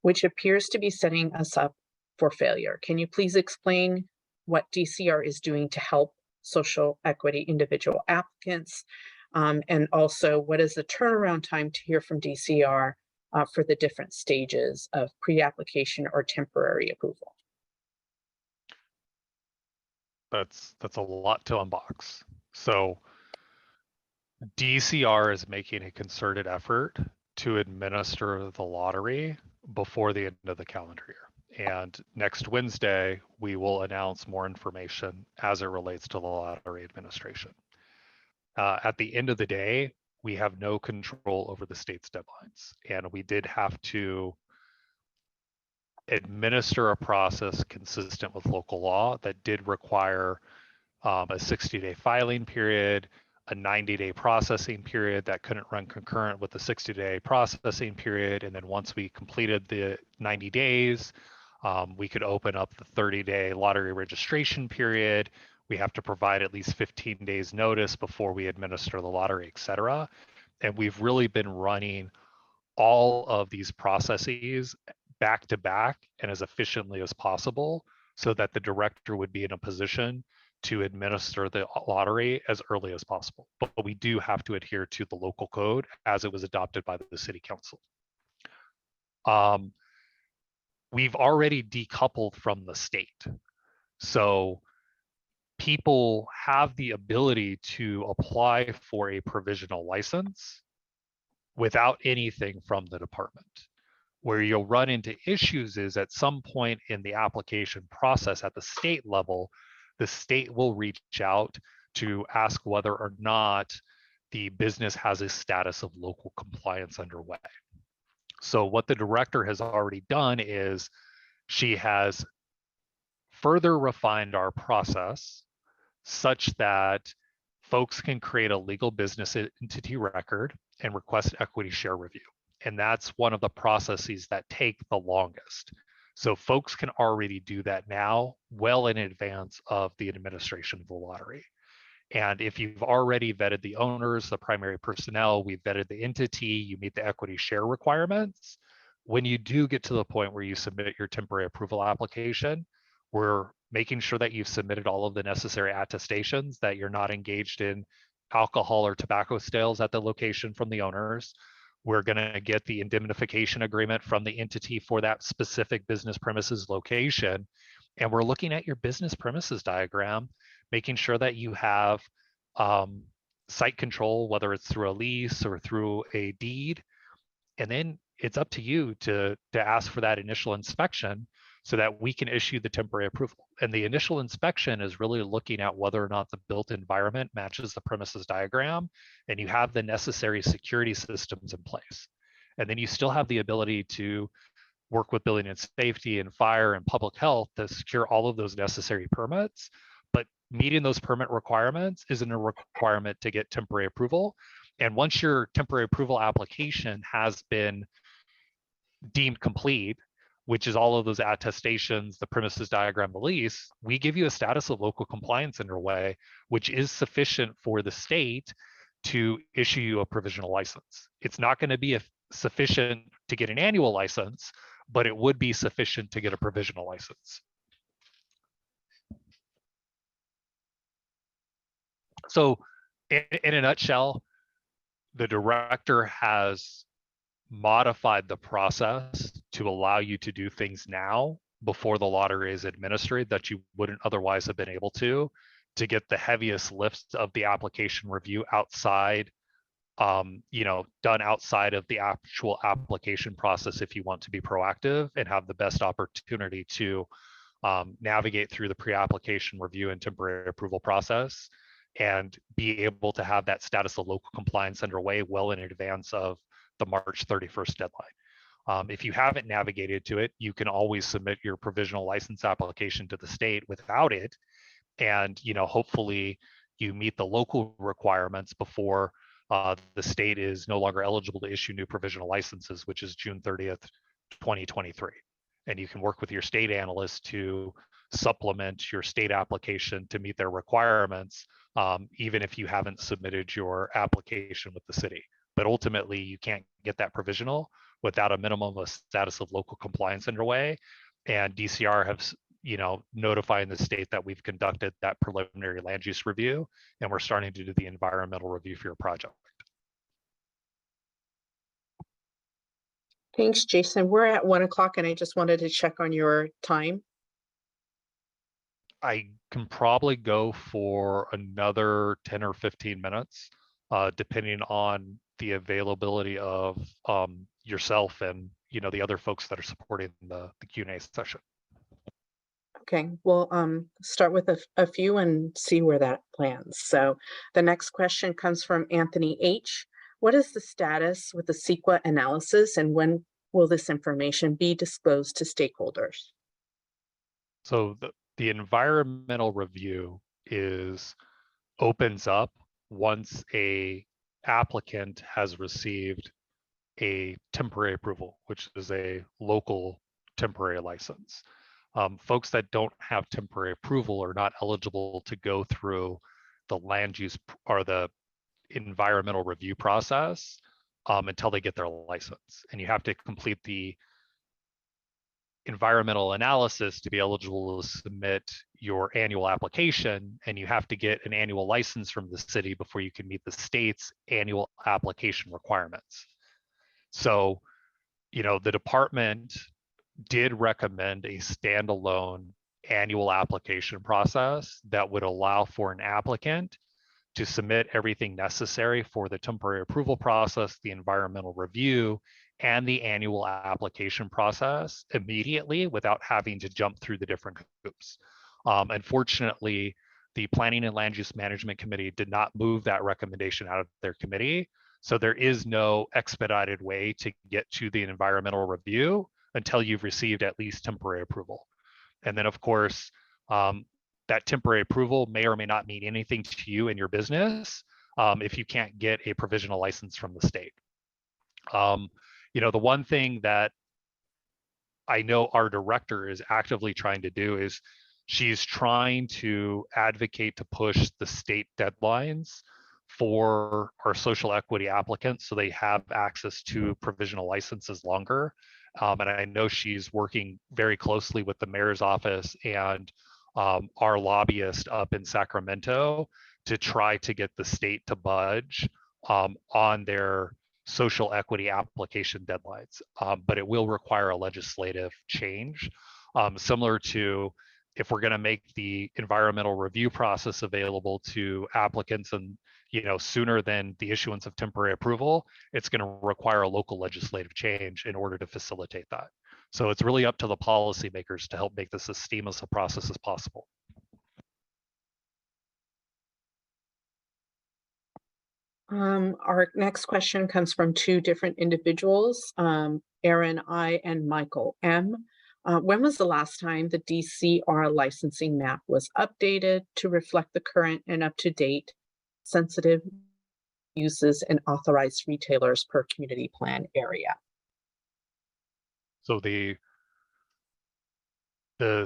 which appears to be setting us up for failure. Can you please explain what DCR is doing to help social equity individual applicants? And also, what is the turnaround time to hear from DCR for the different stages of pre-application or temporary approval? That's a lot to unbox. So DCR is making a concerted effort to administer the lottery before the end of the calendar year. And next Wednesday, we will announce more information as it relates to the lottery administration. At the end of the day, we have no control over the state's deadlines. And we did have to administer a process consistent with local law that did require a 60-day filing period, a 90-day processing period that couldn't run concurrent with the 60-day processing period. And then once we completed the 90 days, we could open up the 30-day lottery registration period. We have to provide at least 15 days notice before we administer the lottery, et cetera. And we've really been running all of these processes back to back and as efficiently as possible so that the director would be in a position to administer the lottery as early as possible. But we do have to adhere to the local code as it was adopted by the city council. We've already decoupled from the state. So people have the ability to apply for a provisional license without anything from the department. Where you'll run into issues is at some point in the application process at the state level, the state will reach out to ask whether or not the business has a status of local compliance underway. So what the director has already done is she has further refined our process such that folks can create a legal business entity record and request equity share review. And that's one of the processes that take the longest. So folks can already do that now, well in advance of the administration of the lottery. And if you've already vetted the owners, the primary personnel, we've vetted the entity, you meet the equity share requirements. When you do get to the point where you submit your temporary approval application, we're making sure that you've submitted all of the necessary attestations, that you're not engaged in alcohol or tobacco sales at the location from the owners. We're going to get the indemnification agreement from the entity for that specific business premises location. And we're looking at your business premises diagram, making sure that you have site control, whether it's through a lease or through a deed. And then it's up to you to ask for that initial inspection so that we can issue the temporary approval. And the initial inspection is really looking at whether or not the built environment matches the premises diagram and you have the necessary security systems in place. And then you still have the ability to work with building and safety and fire and public health to secure all of those necessary permits. But meeting those permit requirements isn't a requirement to get temporary approval. And once your temporary approval application has been deemed complete, which is all of those attestations, the premises diagram, the lease, we give you a status of local compliance underway, which is sufficient for the state to issue you a provisional license. It's not going to be sufficient to get an annual license, but it would be sufficient to get a provisional license. So in a nutshell, the director has modified the process to allow you to do things now before the lottery is administered that you wouldn't otherwise have been able to get the heaviest lifts of the application review outside, done outside of the actual application process if you want to be proactive and have the best opportunity to navigate through the pre-application review and temporary approval process and be able to have that status of local compliance underway well in advance of the March 31st deadline. If you haven't navigated to it, you can always submit your provisional license application to the state without it. And hopefully you meet the local requirements before the state is no longer eligible to issue new provisional licenses, which is June 30th, 2023. And you can work with your state analyst to supplement your state application to meet their requirements, even if you haven't submitted your application with the city. But ultimately, you can't get that provisional without a minimum of status of local compliance underway. And DCR has, notifying the state that we've conducted that preliminary land use review, and we're starting to do the environmental review for your project. Thanks, Jason. We're at 1 o'clock and I just wanted to check on your time. I can probably go for another 10 or 15 minutes, depending on the availability of yourself and the other folks that are supporting the Q&A session. Okay, we'll start with a few and see where that lands. So the next question comes from Anthony H. What is the status with the CEQA analysis and when will this information be disclosed to stakeholders? So the environmental review opens up once a applicant has received a temporary approval, which is a local temporary license. Folks that don't have temporary approval are not eligible to go through the land use or the environmental review process until they get their license. And you have to complete the environmental analysis to be eligible to submit your annual application, and you have to get an annual license from the city before you can meet the state's annual application requirements. So, the department did recommend a standalone annual application process that would allow for an applicant to submit everything necessary for the temporary approval process, the environmental review, and the annual application process immediately without having to jump through the different hoops. Unfortunately, the Planning and Land Use Management Committee did not move that recommendation out of their committee. So there is no expedited way to get to the environmental review until you've received at least temporary approval. And then of course, that temporary approval may or may not mean anything to you and your business if you can't get a provisional license from the state. The one thing that I know our director is actively trying to do is she's trying to advocate to push the state deadlines for our social equity applicants so they have access to provisional licenses longer. And I know she's working very closely with the mayor's office and our lobbyist up in Sacramento to try to get the state to budge on their social equity application deadlines. But it will require a legislative change, similar to if we're going to make the environmental review process available to applicants and sooner than the issuance of temporary approval, it's going to require a local legislative change in order to facilitate that. So it's really up to the policymakers to help make this as seamless a process as possible. Our next question comes from two different individuals, Aaron I. and Michael M. When was the last time the DCR licensing map was updated to reflect the current and up-to-date sensitive uses and authorized retailers per community plan area? So the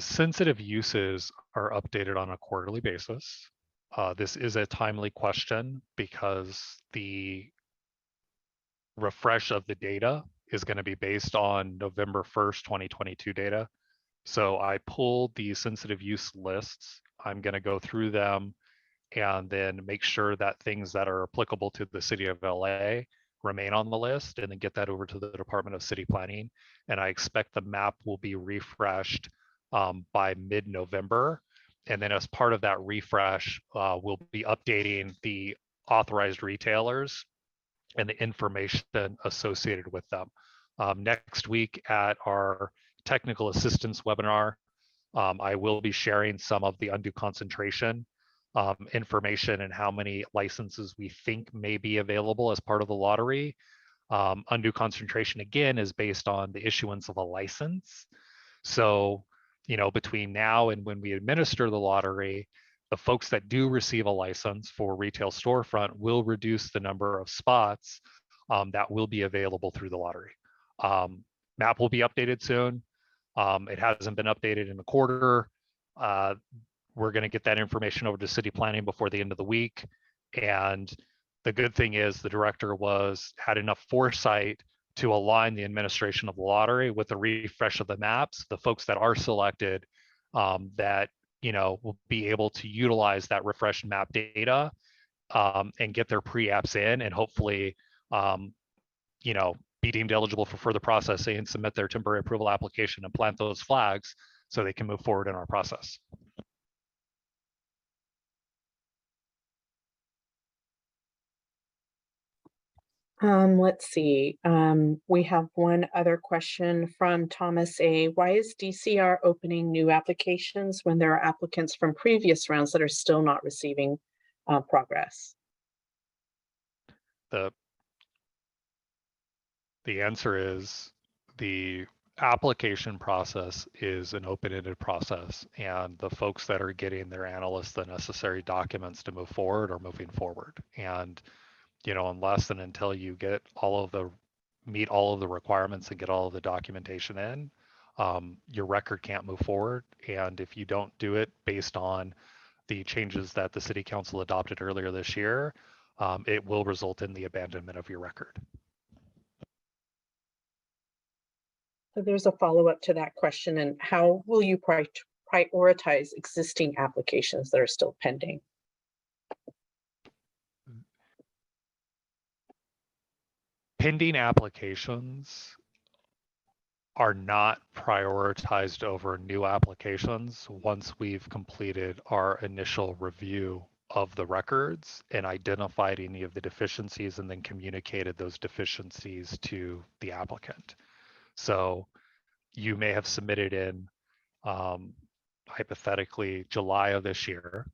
sensitive uses are updated on a quarterly basis. This is a timely question because the refresh of the data is going to be based on November 1st, 2022 data. So I pulled the sensitive use lists. I'm going to go through them and then make sure that things that are applicable to the city of LA remain on the list and then get that over to the Department of City Planning. And I expect the map will be refreshed by mid-November. And then as part of that refresh, we'll be updating the authorized retailers and the information associated with them. Next week at our technical assistance webinar, I will be sharing some of the undue concentration information and how many licenses we think may be available as part of the lottery. Undue concentration, again, is based on the issuance of a license. So, between now and when we administer the lottery, the folks that do receive a license for retail storefront will reduce the number of spots that will be available through the lottery. Map will be updated soon. It hasn't been updated in a quarter. We're going to get that information over to city planning before the end of the week. And the good thing is the director had enough foresight to align the administration of the lottery with the refresh of the maps. The folks that are selected that will be able to utilize that refreshed map data and get their pre-apps in, and hopefully be deemed eligible for further processing and submit their temporary approval application and plant those flags so they can move forward in our process. Let's see. We have one other question from Thomas A. Why is DCR opening new applications when there are applicants from previous rounds that are still not receiving progress? The answer is the application process is an open-ended process, and the folks that are getting their analysts the necessary documents to move forward are moving forward. And unless and until you get meet all of the requirements and get all of the documentation in, your record can't move forward. And if you don't do it based on the changes that the city council adopted earlier this year, it will result in the abandonment of your record. So there's a follow-up to that question. And how will you prioritize existing applications that are still pending? Pending applications are not prioritized over new applications once we've completed our initial review of the records and identified any of the deficiencies and then communicated those deficiencies to the applicant. So you may have submitted in hypothetically July of this year,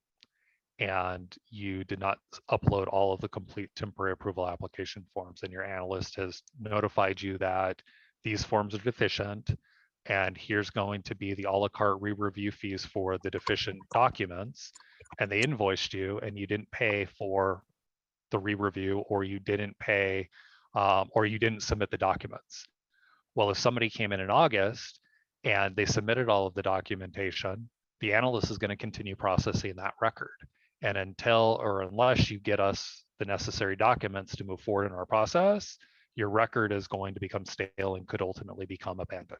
and you did not upload all of the complete temporary approval application forms, and your analyst has notified you that these forms are deficient, and here's going to be the a la carte re-review fees for the deficient documents, and they invoiced you and you didn't pay for the re-review, or you didn't pay or you didn't submit the documents. Well, if somebody came in August and they submitted all of the documentation, the analyst is going to continue processing that record. And unless you get us the necessary documents to move forward in our process, your record is going to become stale and could ultimately become abandoned.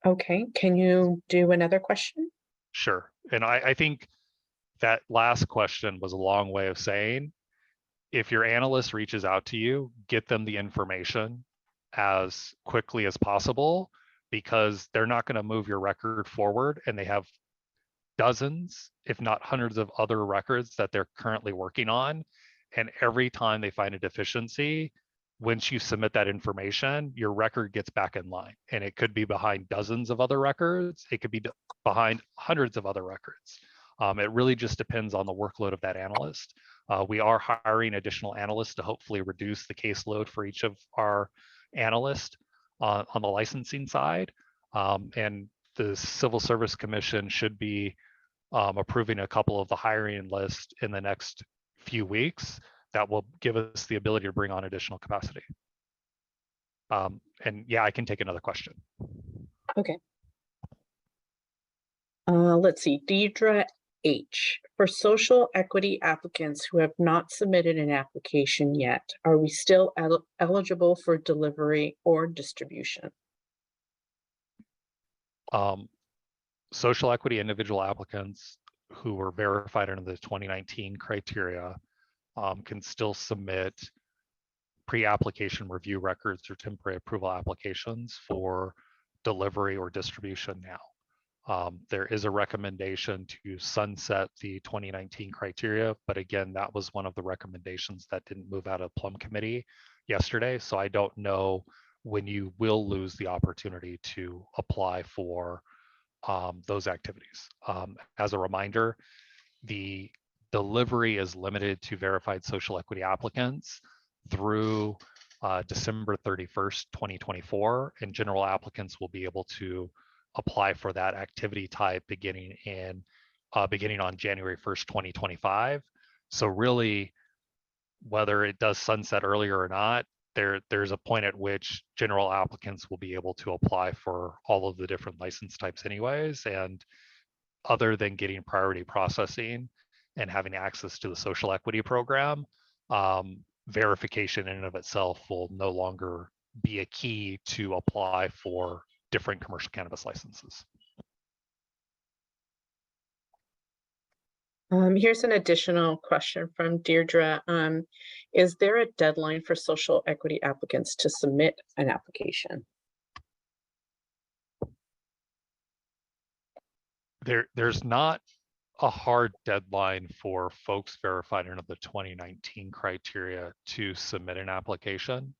Okay, can you do another question? Sure. And I think that last question was a long way of saying, if your analyst reaches out to you, get them the information as quickly as possible, because they're not going to move your record forward, and they have dozens, if not hundreds of other records that they're currently working on. And every time they find a deficiency, once you submit that information, your record gets back in line, and it could be behind dozens of other records. It could be behind hundreds of other records. It really just depends on the workload of that analyst. We are hiring additional analysts to hopefully reduce the caseload for each of our analysts on the licensing side. And the Civil Service Commission should be approving a couple of the hiring lists in the next few weeks that will give us the ability to bring on additional capacity. And yeah, I can take another question. Okay. Let's see, Deidre H. For social equity applicants who have not submitted an application yet, are we still eligible for delivery or distribution? Social equity individual applicants who were verified under the 2019 criteria can still submit pre-application review records or temporary approval applications for delivery or distribution now. There is a recommendation to sunset the 2019 criteria, but again, that was one of the recommendations that didn't move out of Plum Committee yesterday. So I don't know when you will lose the opportunity to apply for those activities. As a reminder, the delivery is limited to verified social equity applicants through December 31st, 2024, and general applicants will be able to apply for that activity type beginning on January 1st, 2025. So really, whether it does sunset earlier or not, there's a point at which general applicants will be able to apply for all of the different license types anyways. And other than getting priority processing and having access to the social equity program, verification in and of itself will no longer be a key to apply for different commercial cannabis licenses. Here's an additional question from Deirdre. Is there a deadline for social equity applicants to submit an application? There's not a hard deadline for folks verified under the 2019 criteria to submit an application.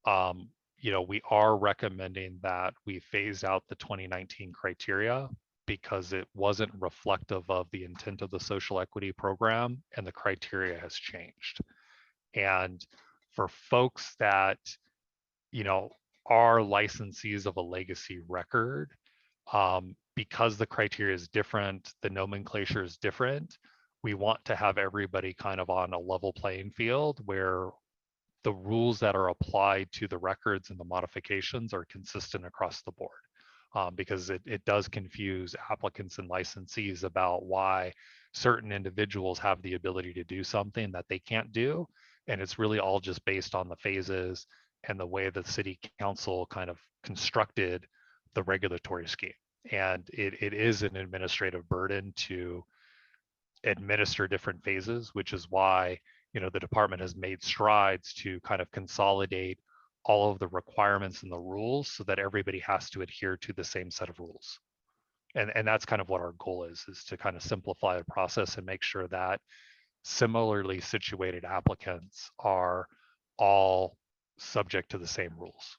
We are recommending that we phase out the 2019 criteria because it wasn't reflective of the intent of the social equity program and the criteria has changed. And for folks that, are licensees of a legacy record, because the criteria is different, the nomenclature is different, we want to have everybody kind of on a level playing field where the rules that are applied to the records and the modifications are consistent across the board. Because it does confuse applicants and licensees about why certain individuals have the ability to do something that they can't do. And it's really all just based on the phases and the way the city council kind of constructed the regulatory scheme. And it is an administrative burden to administer different phases, which is why the department has made strides to kind of consolidate all of the requirements and the rules so that everybody has to adhere to the same set of rules. And that's kind of what our goal is to kind of simplify the process and make sure that similarly situated applicants are all subject to the same rules.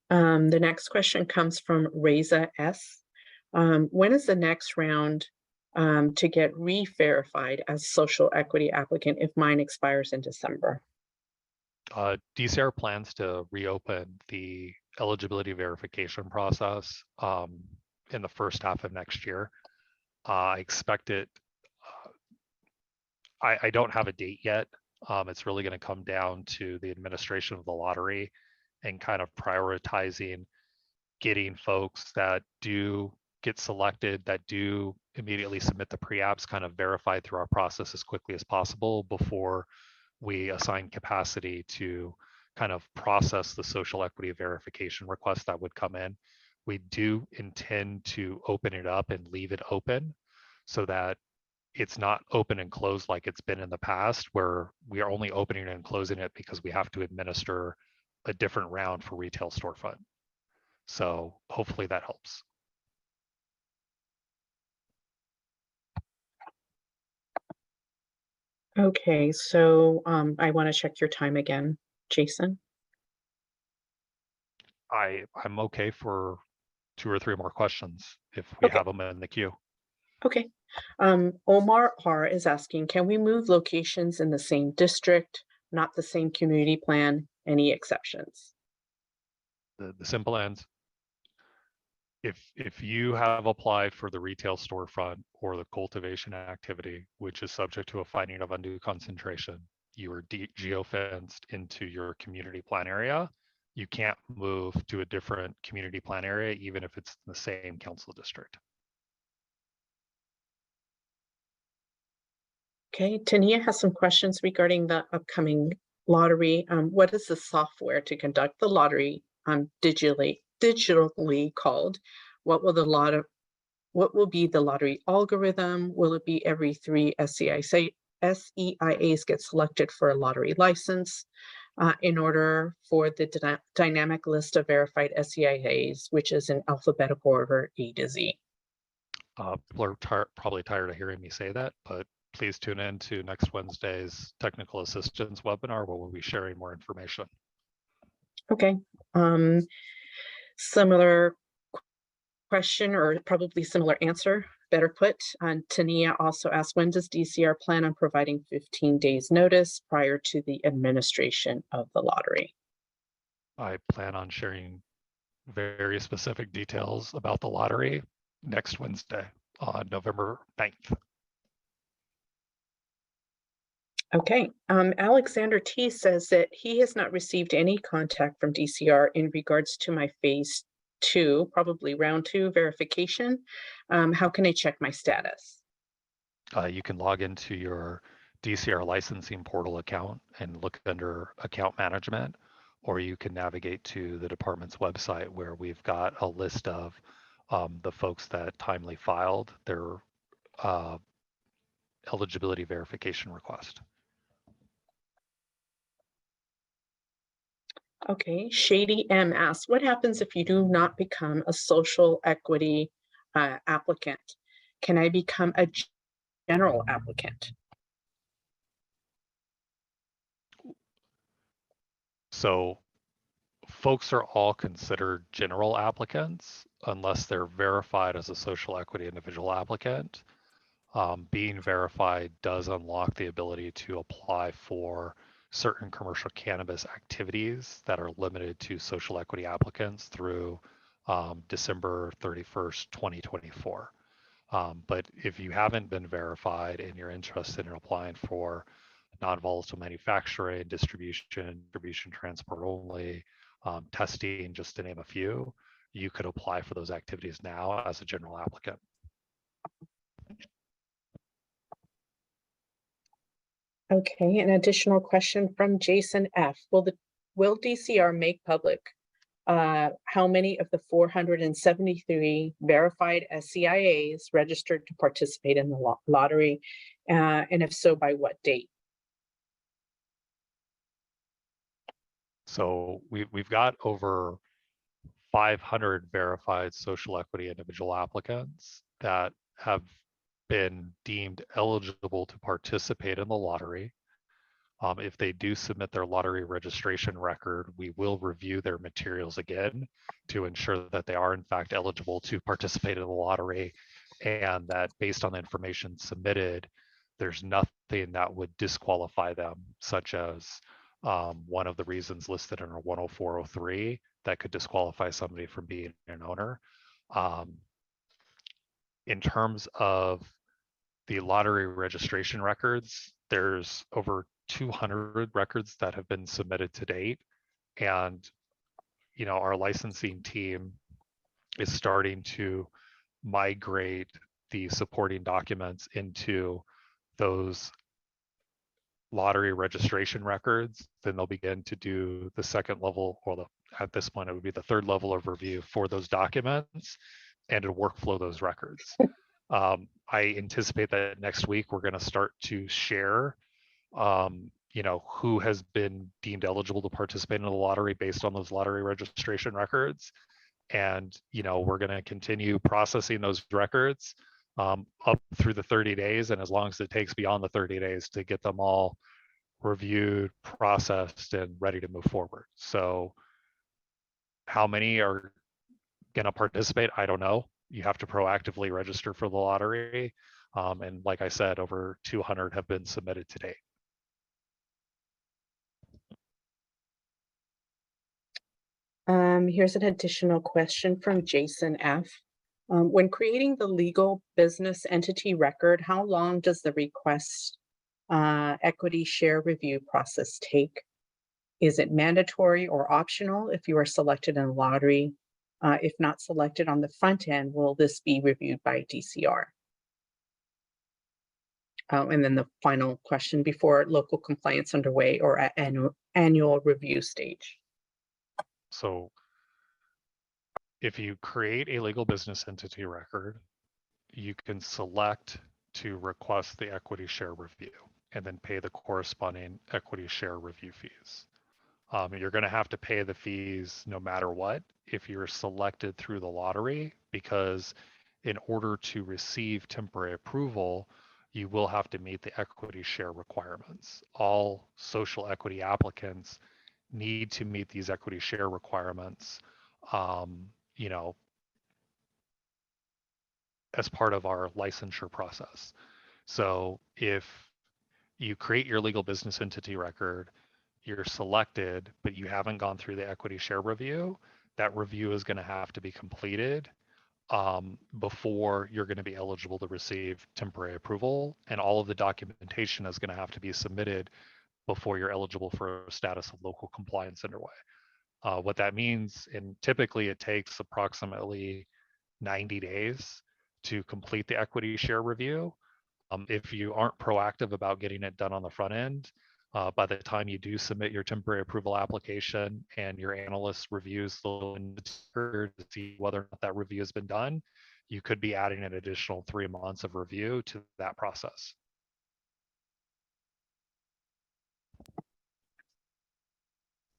The next question comes from Reza S. When is the next round to get re-verified as social equity applicant if mine expires in December? DCR plans to reopen the eligibility verification process in the first half of next year. I expect it. I don't have a date yet. It's really going to come down to the administration of the lottery and kind of prioritizing getting folks that do get selected, that do immediately submit the pre-apps, kind of verified through our process as quickly as possible before we assign capacity to kind of process the social equity verification request that would come in. We do intend to open it up and leave it open so that it's not open and closed like it's been in the past, where we are only opening and closing it because we have to administer a different round for retail storefront. So hopefully that helps. Okay, so I want to check your time again, Jason. I'm okay for 2 or 3 more questions if we have them in the queue. Okay. Omar R is asking, can we move locations in the same district, not the same community plan? Any exceptions? The simple answer, if you have applied for the retail storefront or the cultivation activity, which is subject to a finding of undue concentration, you are geofenced into your community plan area. You can't move to a different community plan area, even if it's the same council district. Okay, Tania has some questions regarding the upcoming lottery. What is the software to conduct the lottery digitally called? What will be the lottery algorithm? Will it be every 3 SEIAs get selected for a lottery license in order for the dynamic list of verified SEIAs, which is in alphabetical order A to Z? People are probably tired of hearing me say that, but please tune in to next Wednesday's technical assistance webinar where we'll be sharing more information. Okay. Similar question, or probably similar answer, better put. Tania also asked, when does DCR plan on providing 15 days notice prior to the administration of the lottery? I plan on sharing very specific details about the lottery next Wednesday on November 9th. Okay, Alexander T says that he has not received any contact from DCR in regards to my phase two, probably round two verification. How can I check my status? You can log into your DCR licensing portal account and look under account management, or you can navigate to the department's website where we've got a list of the folks that timely filed their uh, eligibility verification request. Okay, Shady M asks, what happens if you do not become a social equity applicant? Can I become a general applicant? So folks are all considered general applicants unless they're verified as a social equity individual applicant. Being verified does unlock the ability to apply for certain commercial cannabis activities that are limited to social equity applicants through December 31st, 2024. But if you haven't been verified and you're interested in applying for non-volatile manufacturing, distribution, transport only, testing, just to name a few, you could apply for those activities now as a general applicant. Okay, an additional question from Jason F. Will DCR make public how many of the 473 verified SCIAs registered to participate in the lottery? And if so, by what date? So we've got over 500 verified social equity individual applicants that have been deemed eligible to participate in the lottery. If they do submit their lottery registration record, we will review their materials again to ensure that they are in fact eligible to participate in the lottery, and that based on the information submitted, there's nothing that would disqualify them, such as one of the reasons listed in our 10403 that could disqualify somebody from being an owner. In terms of the lottery registration records, there's over 200 records that have been submitted to date. And, our licensing team is starting to migrate the supporting documents into those lottery registration records. Then they'll begin to do the second level, or at this point, it would be the third level of review for those documents and to workflow those records. I anticipate that next week we're going to start to share, who has been deemed eligible to participate in the lottery based on those lottery registration records. And, we're going to continue processing those records up through the 30 days. And as long as it takes beyond the 30 days to get them all reviewed, processed, and ready to move forward. So how many are going to participate? I don't know. You have to proactively register for the lottery. And like I said, over 200 have been submitted to date. Here's an additional question from Jason F. When creating the legal business entity record, how long does the request equity share review process take? Is it mandatory or optional if you are selected in a lottery? If not selected on the front end, will this be reviewed by DCR? And then the final question, before local compliance underway or at annual review stage. So if you create a legal business entity record, you can select to request the equity share review and then pay the corresponding equity share review fees. You're going to have to pay the fees no matter what if you're selected through the lottery, because in order to receive temporary approval, you will have to meet the equity share requirements. All social equity applicants need to meet these equity share requirements, as part of our licensure process. So if you create your legal business entity record, you're selected, but you haven't gone through the equity share review, that review is going to have to be completed before you're going to be eligible to receive temporary approval, and all of the documentation is going to have to be submitted before you're eligible for a status of local compliance underway. What that means, and typically it takes approximately 90 days to complete the equity share review. If you aren't proactive about getting it done on the front end, by the time you do submit your temporary approval application and your analyst reviews the to see whether or not that review has been done, you could be adding an additional 3 months of review to that process.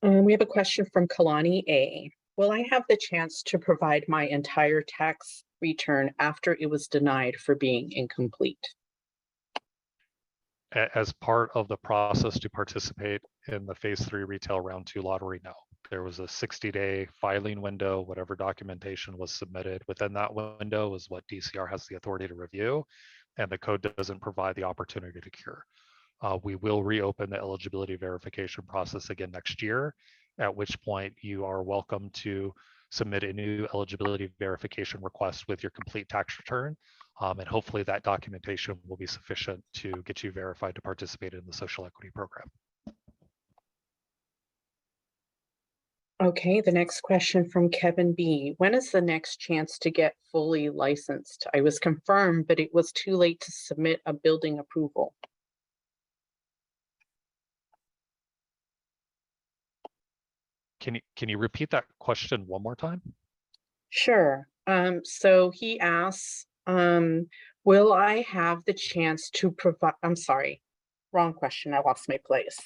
We have a question from Kalani A. Will I have the chance to provide my entire tax return after it was denied for being incomplete? As part of the process to participate in the phase 3 retail round 2 lottery, no. There was a 60-day filing window. Whatever documentation was submitted within that window is what DCR has the authority to review, and the code doesn't provide the opportunity to cure. We will reopen the eligibility verification process again next year, at which point you are welcome to submit a new eligibility verification request with your complete tax return. And hopefully that documentation will be sufficient to get you verified to participate in the social equity program. Okay, the next question from Kevin B. When is the next chance to get fully licensed? I was confirmed, but it was too late to submit a building approval. Can you repeat that question one more time? Sure. So he asks, will I have the chance to provide, I'm sorry, wrong question. I lost my place.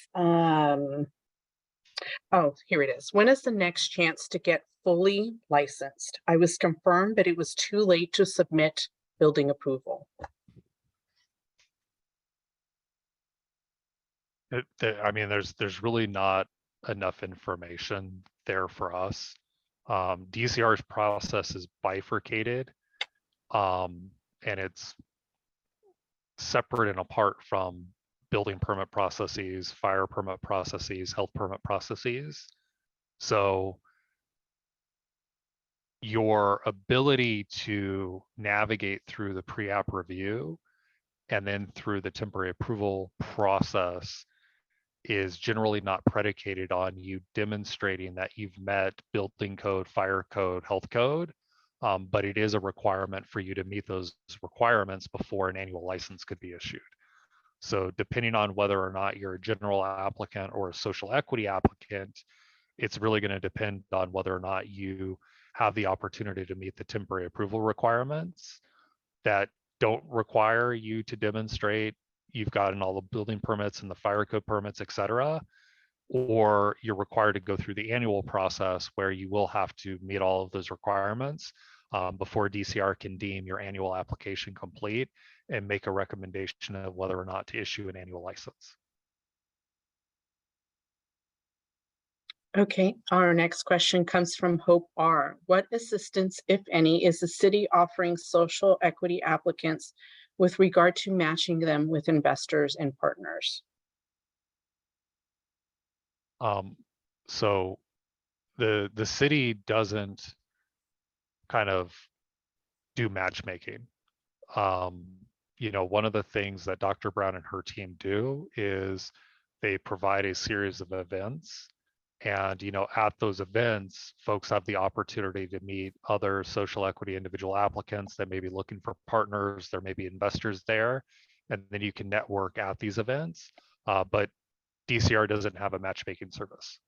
Oh, here it is. When is the next chance to get fully licensed? I was confirmed, but it was too late to submit building approval. I mean, there's really not enough information there for us. DCR's process is bifurcated, and it's separate and apart from building permit processes, fire permit processes, health permit processes. So your ability to navigate through the pre-app review and then through the temporary approval process is generally not predicated on you demonstrating that you've met building code, fire code, health code, but it is a requirement for you to meet those requirements before an annual license could be issued. So depending on whether or not you're a general applicant or a social equity applicant, it's really going to depend on whether or not you have the opportunity to meet the temporary approval requirements that don't require you to demonstrate you've gotten all the building permits and the fire code permits, et cetera, or you're required to go through the annual process where you will have to meet all of those requirements before DCR can deem your annual application complete and make a recommendation of whether or not to issue an annual license. Okay, our next question comes from Hope R. What assistance, if any, is the city offering social equity applicants with regard to matching them with investors and partners? So the city doesn't kind of do matchmaking. You know, one of the things that Dr. Brown and her team do is they provide a series of events. And, you know, at those events, folks have the opportunity to meet other social equity individual applicants that may be looking for partners. There may be investors there, and then you can network at these events. But DCR doesn't have a matchmaking service.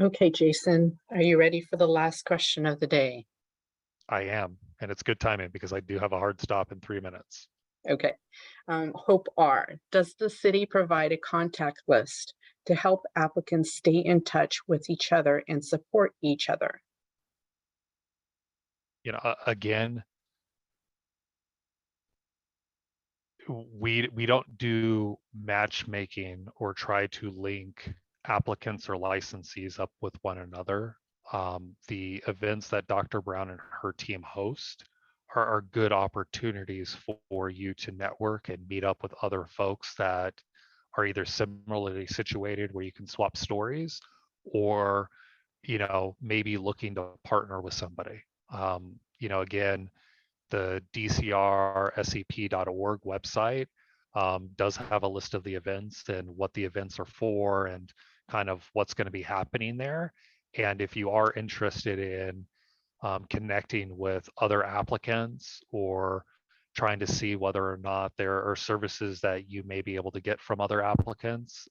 Okay, Jason, are you ready for the last question of the day? I am, and it's good timing because I do have a hard stop in 3 minutes. Okay. Hope R. Does the city provide a contact list to help applicants stay in touch with each other and support each other? You know, again, we don't do matchmaking or try to link applicants or licensees up with one another. The events that Dr. Brown and her team host are good opportunities for you to network and meet up with other folks that are either similarly situated where you can swap stories, or maybe looking to partner with somebody. Again, the dcrsep.org website does have a list of the events and what the events are for and kind of what's going to be happening there. And if you are interested in connecting with other applicants or trying to see whether or not there are services that you may be able to get from other applicants,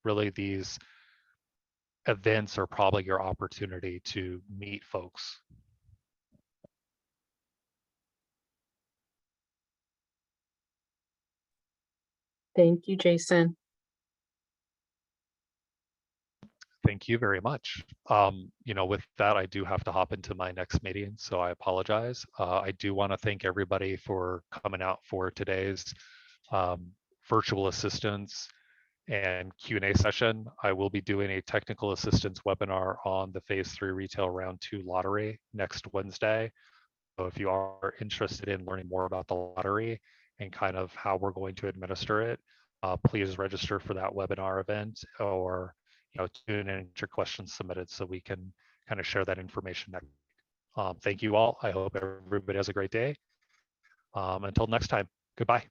really these events are probably your opportunity to meet folks. Thank you, Jason. Thank you very much. With that, I do have to hop into my next meeting, so I apologize. I do want to thank everybody for coming out for today's virtual assistance and Q&A session. I will be doing a technical assistance webinar on the Phase 3 Retail Round 2 lottery next Wednesday. So if you are interested in learning more about the lottery and kind of how we're going to administer it, please register for that webinar event or tune in and get your questions submitted so we can kind of share that information next. Thank you all. I hope everybody has a great day. Until next time, goodbye.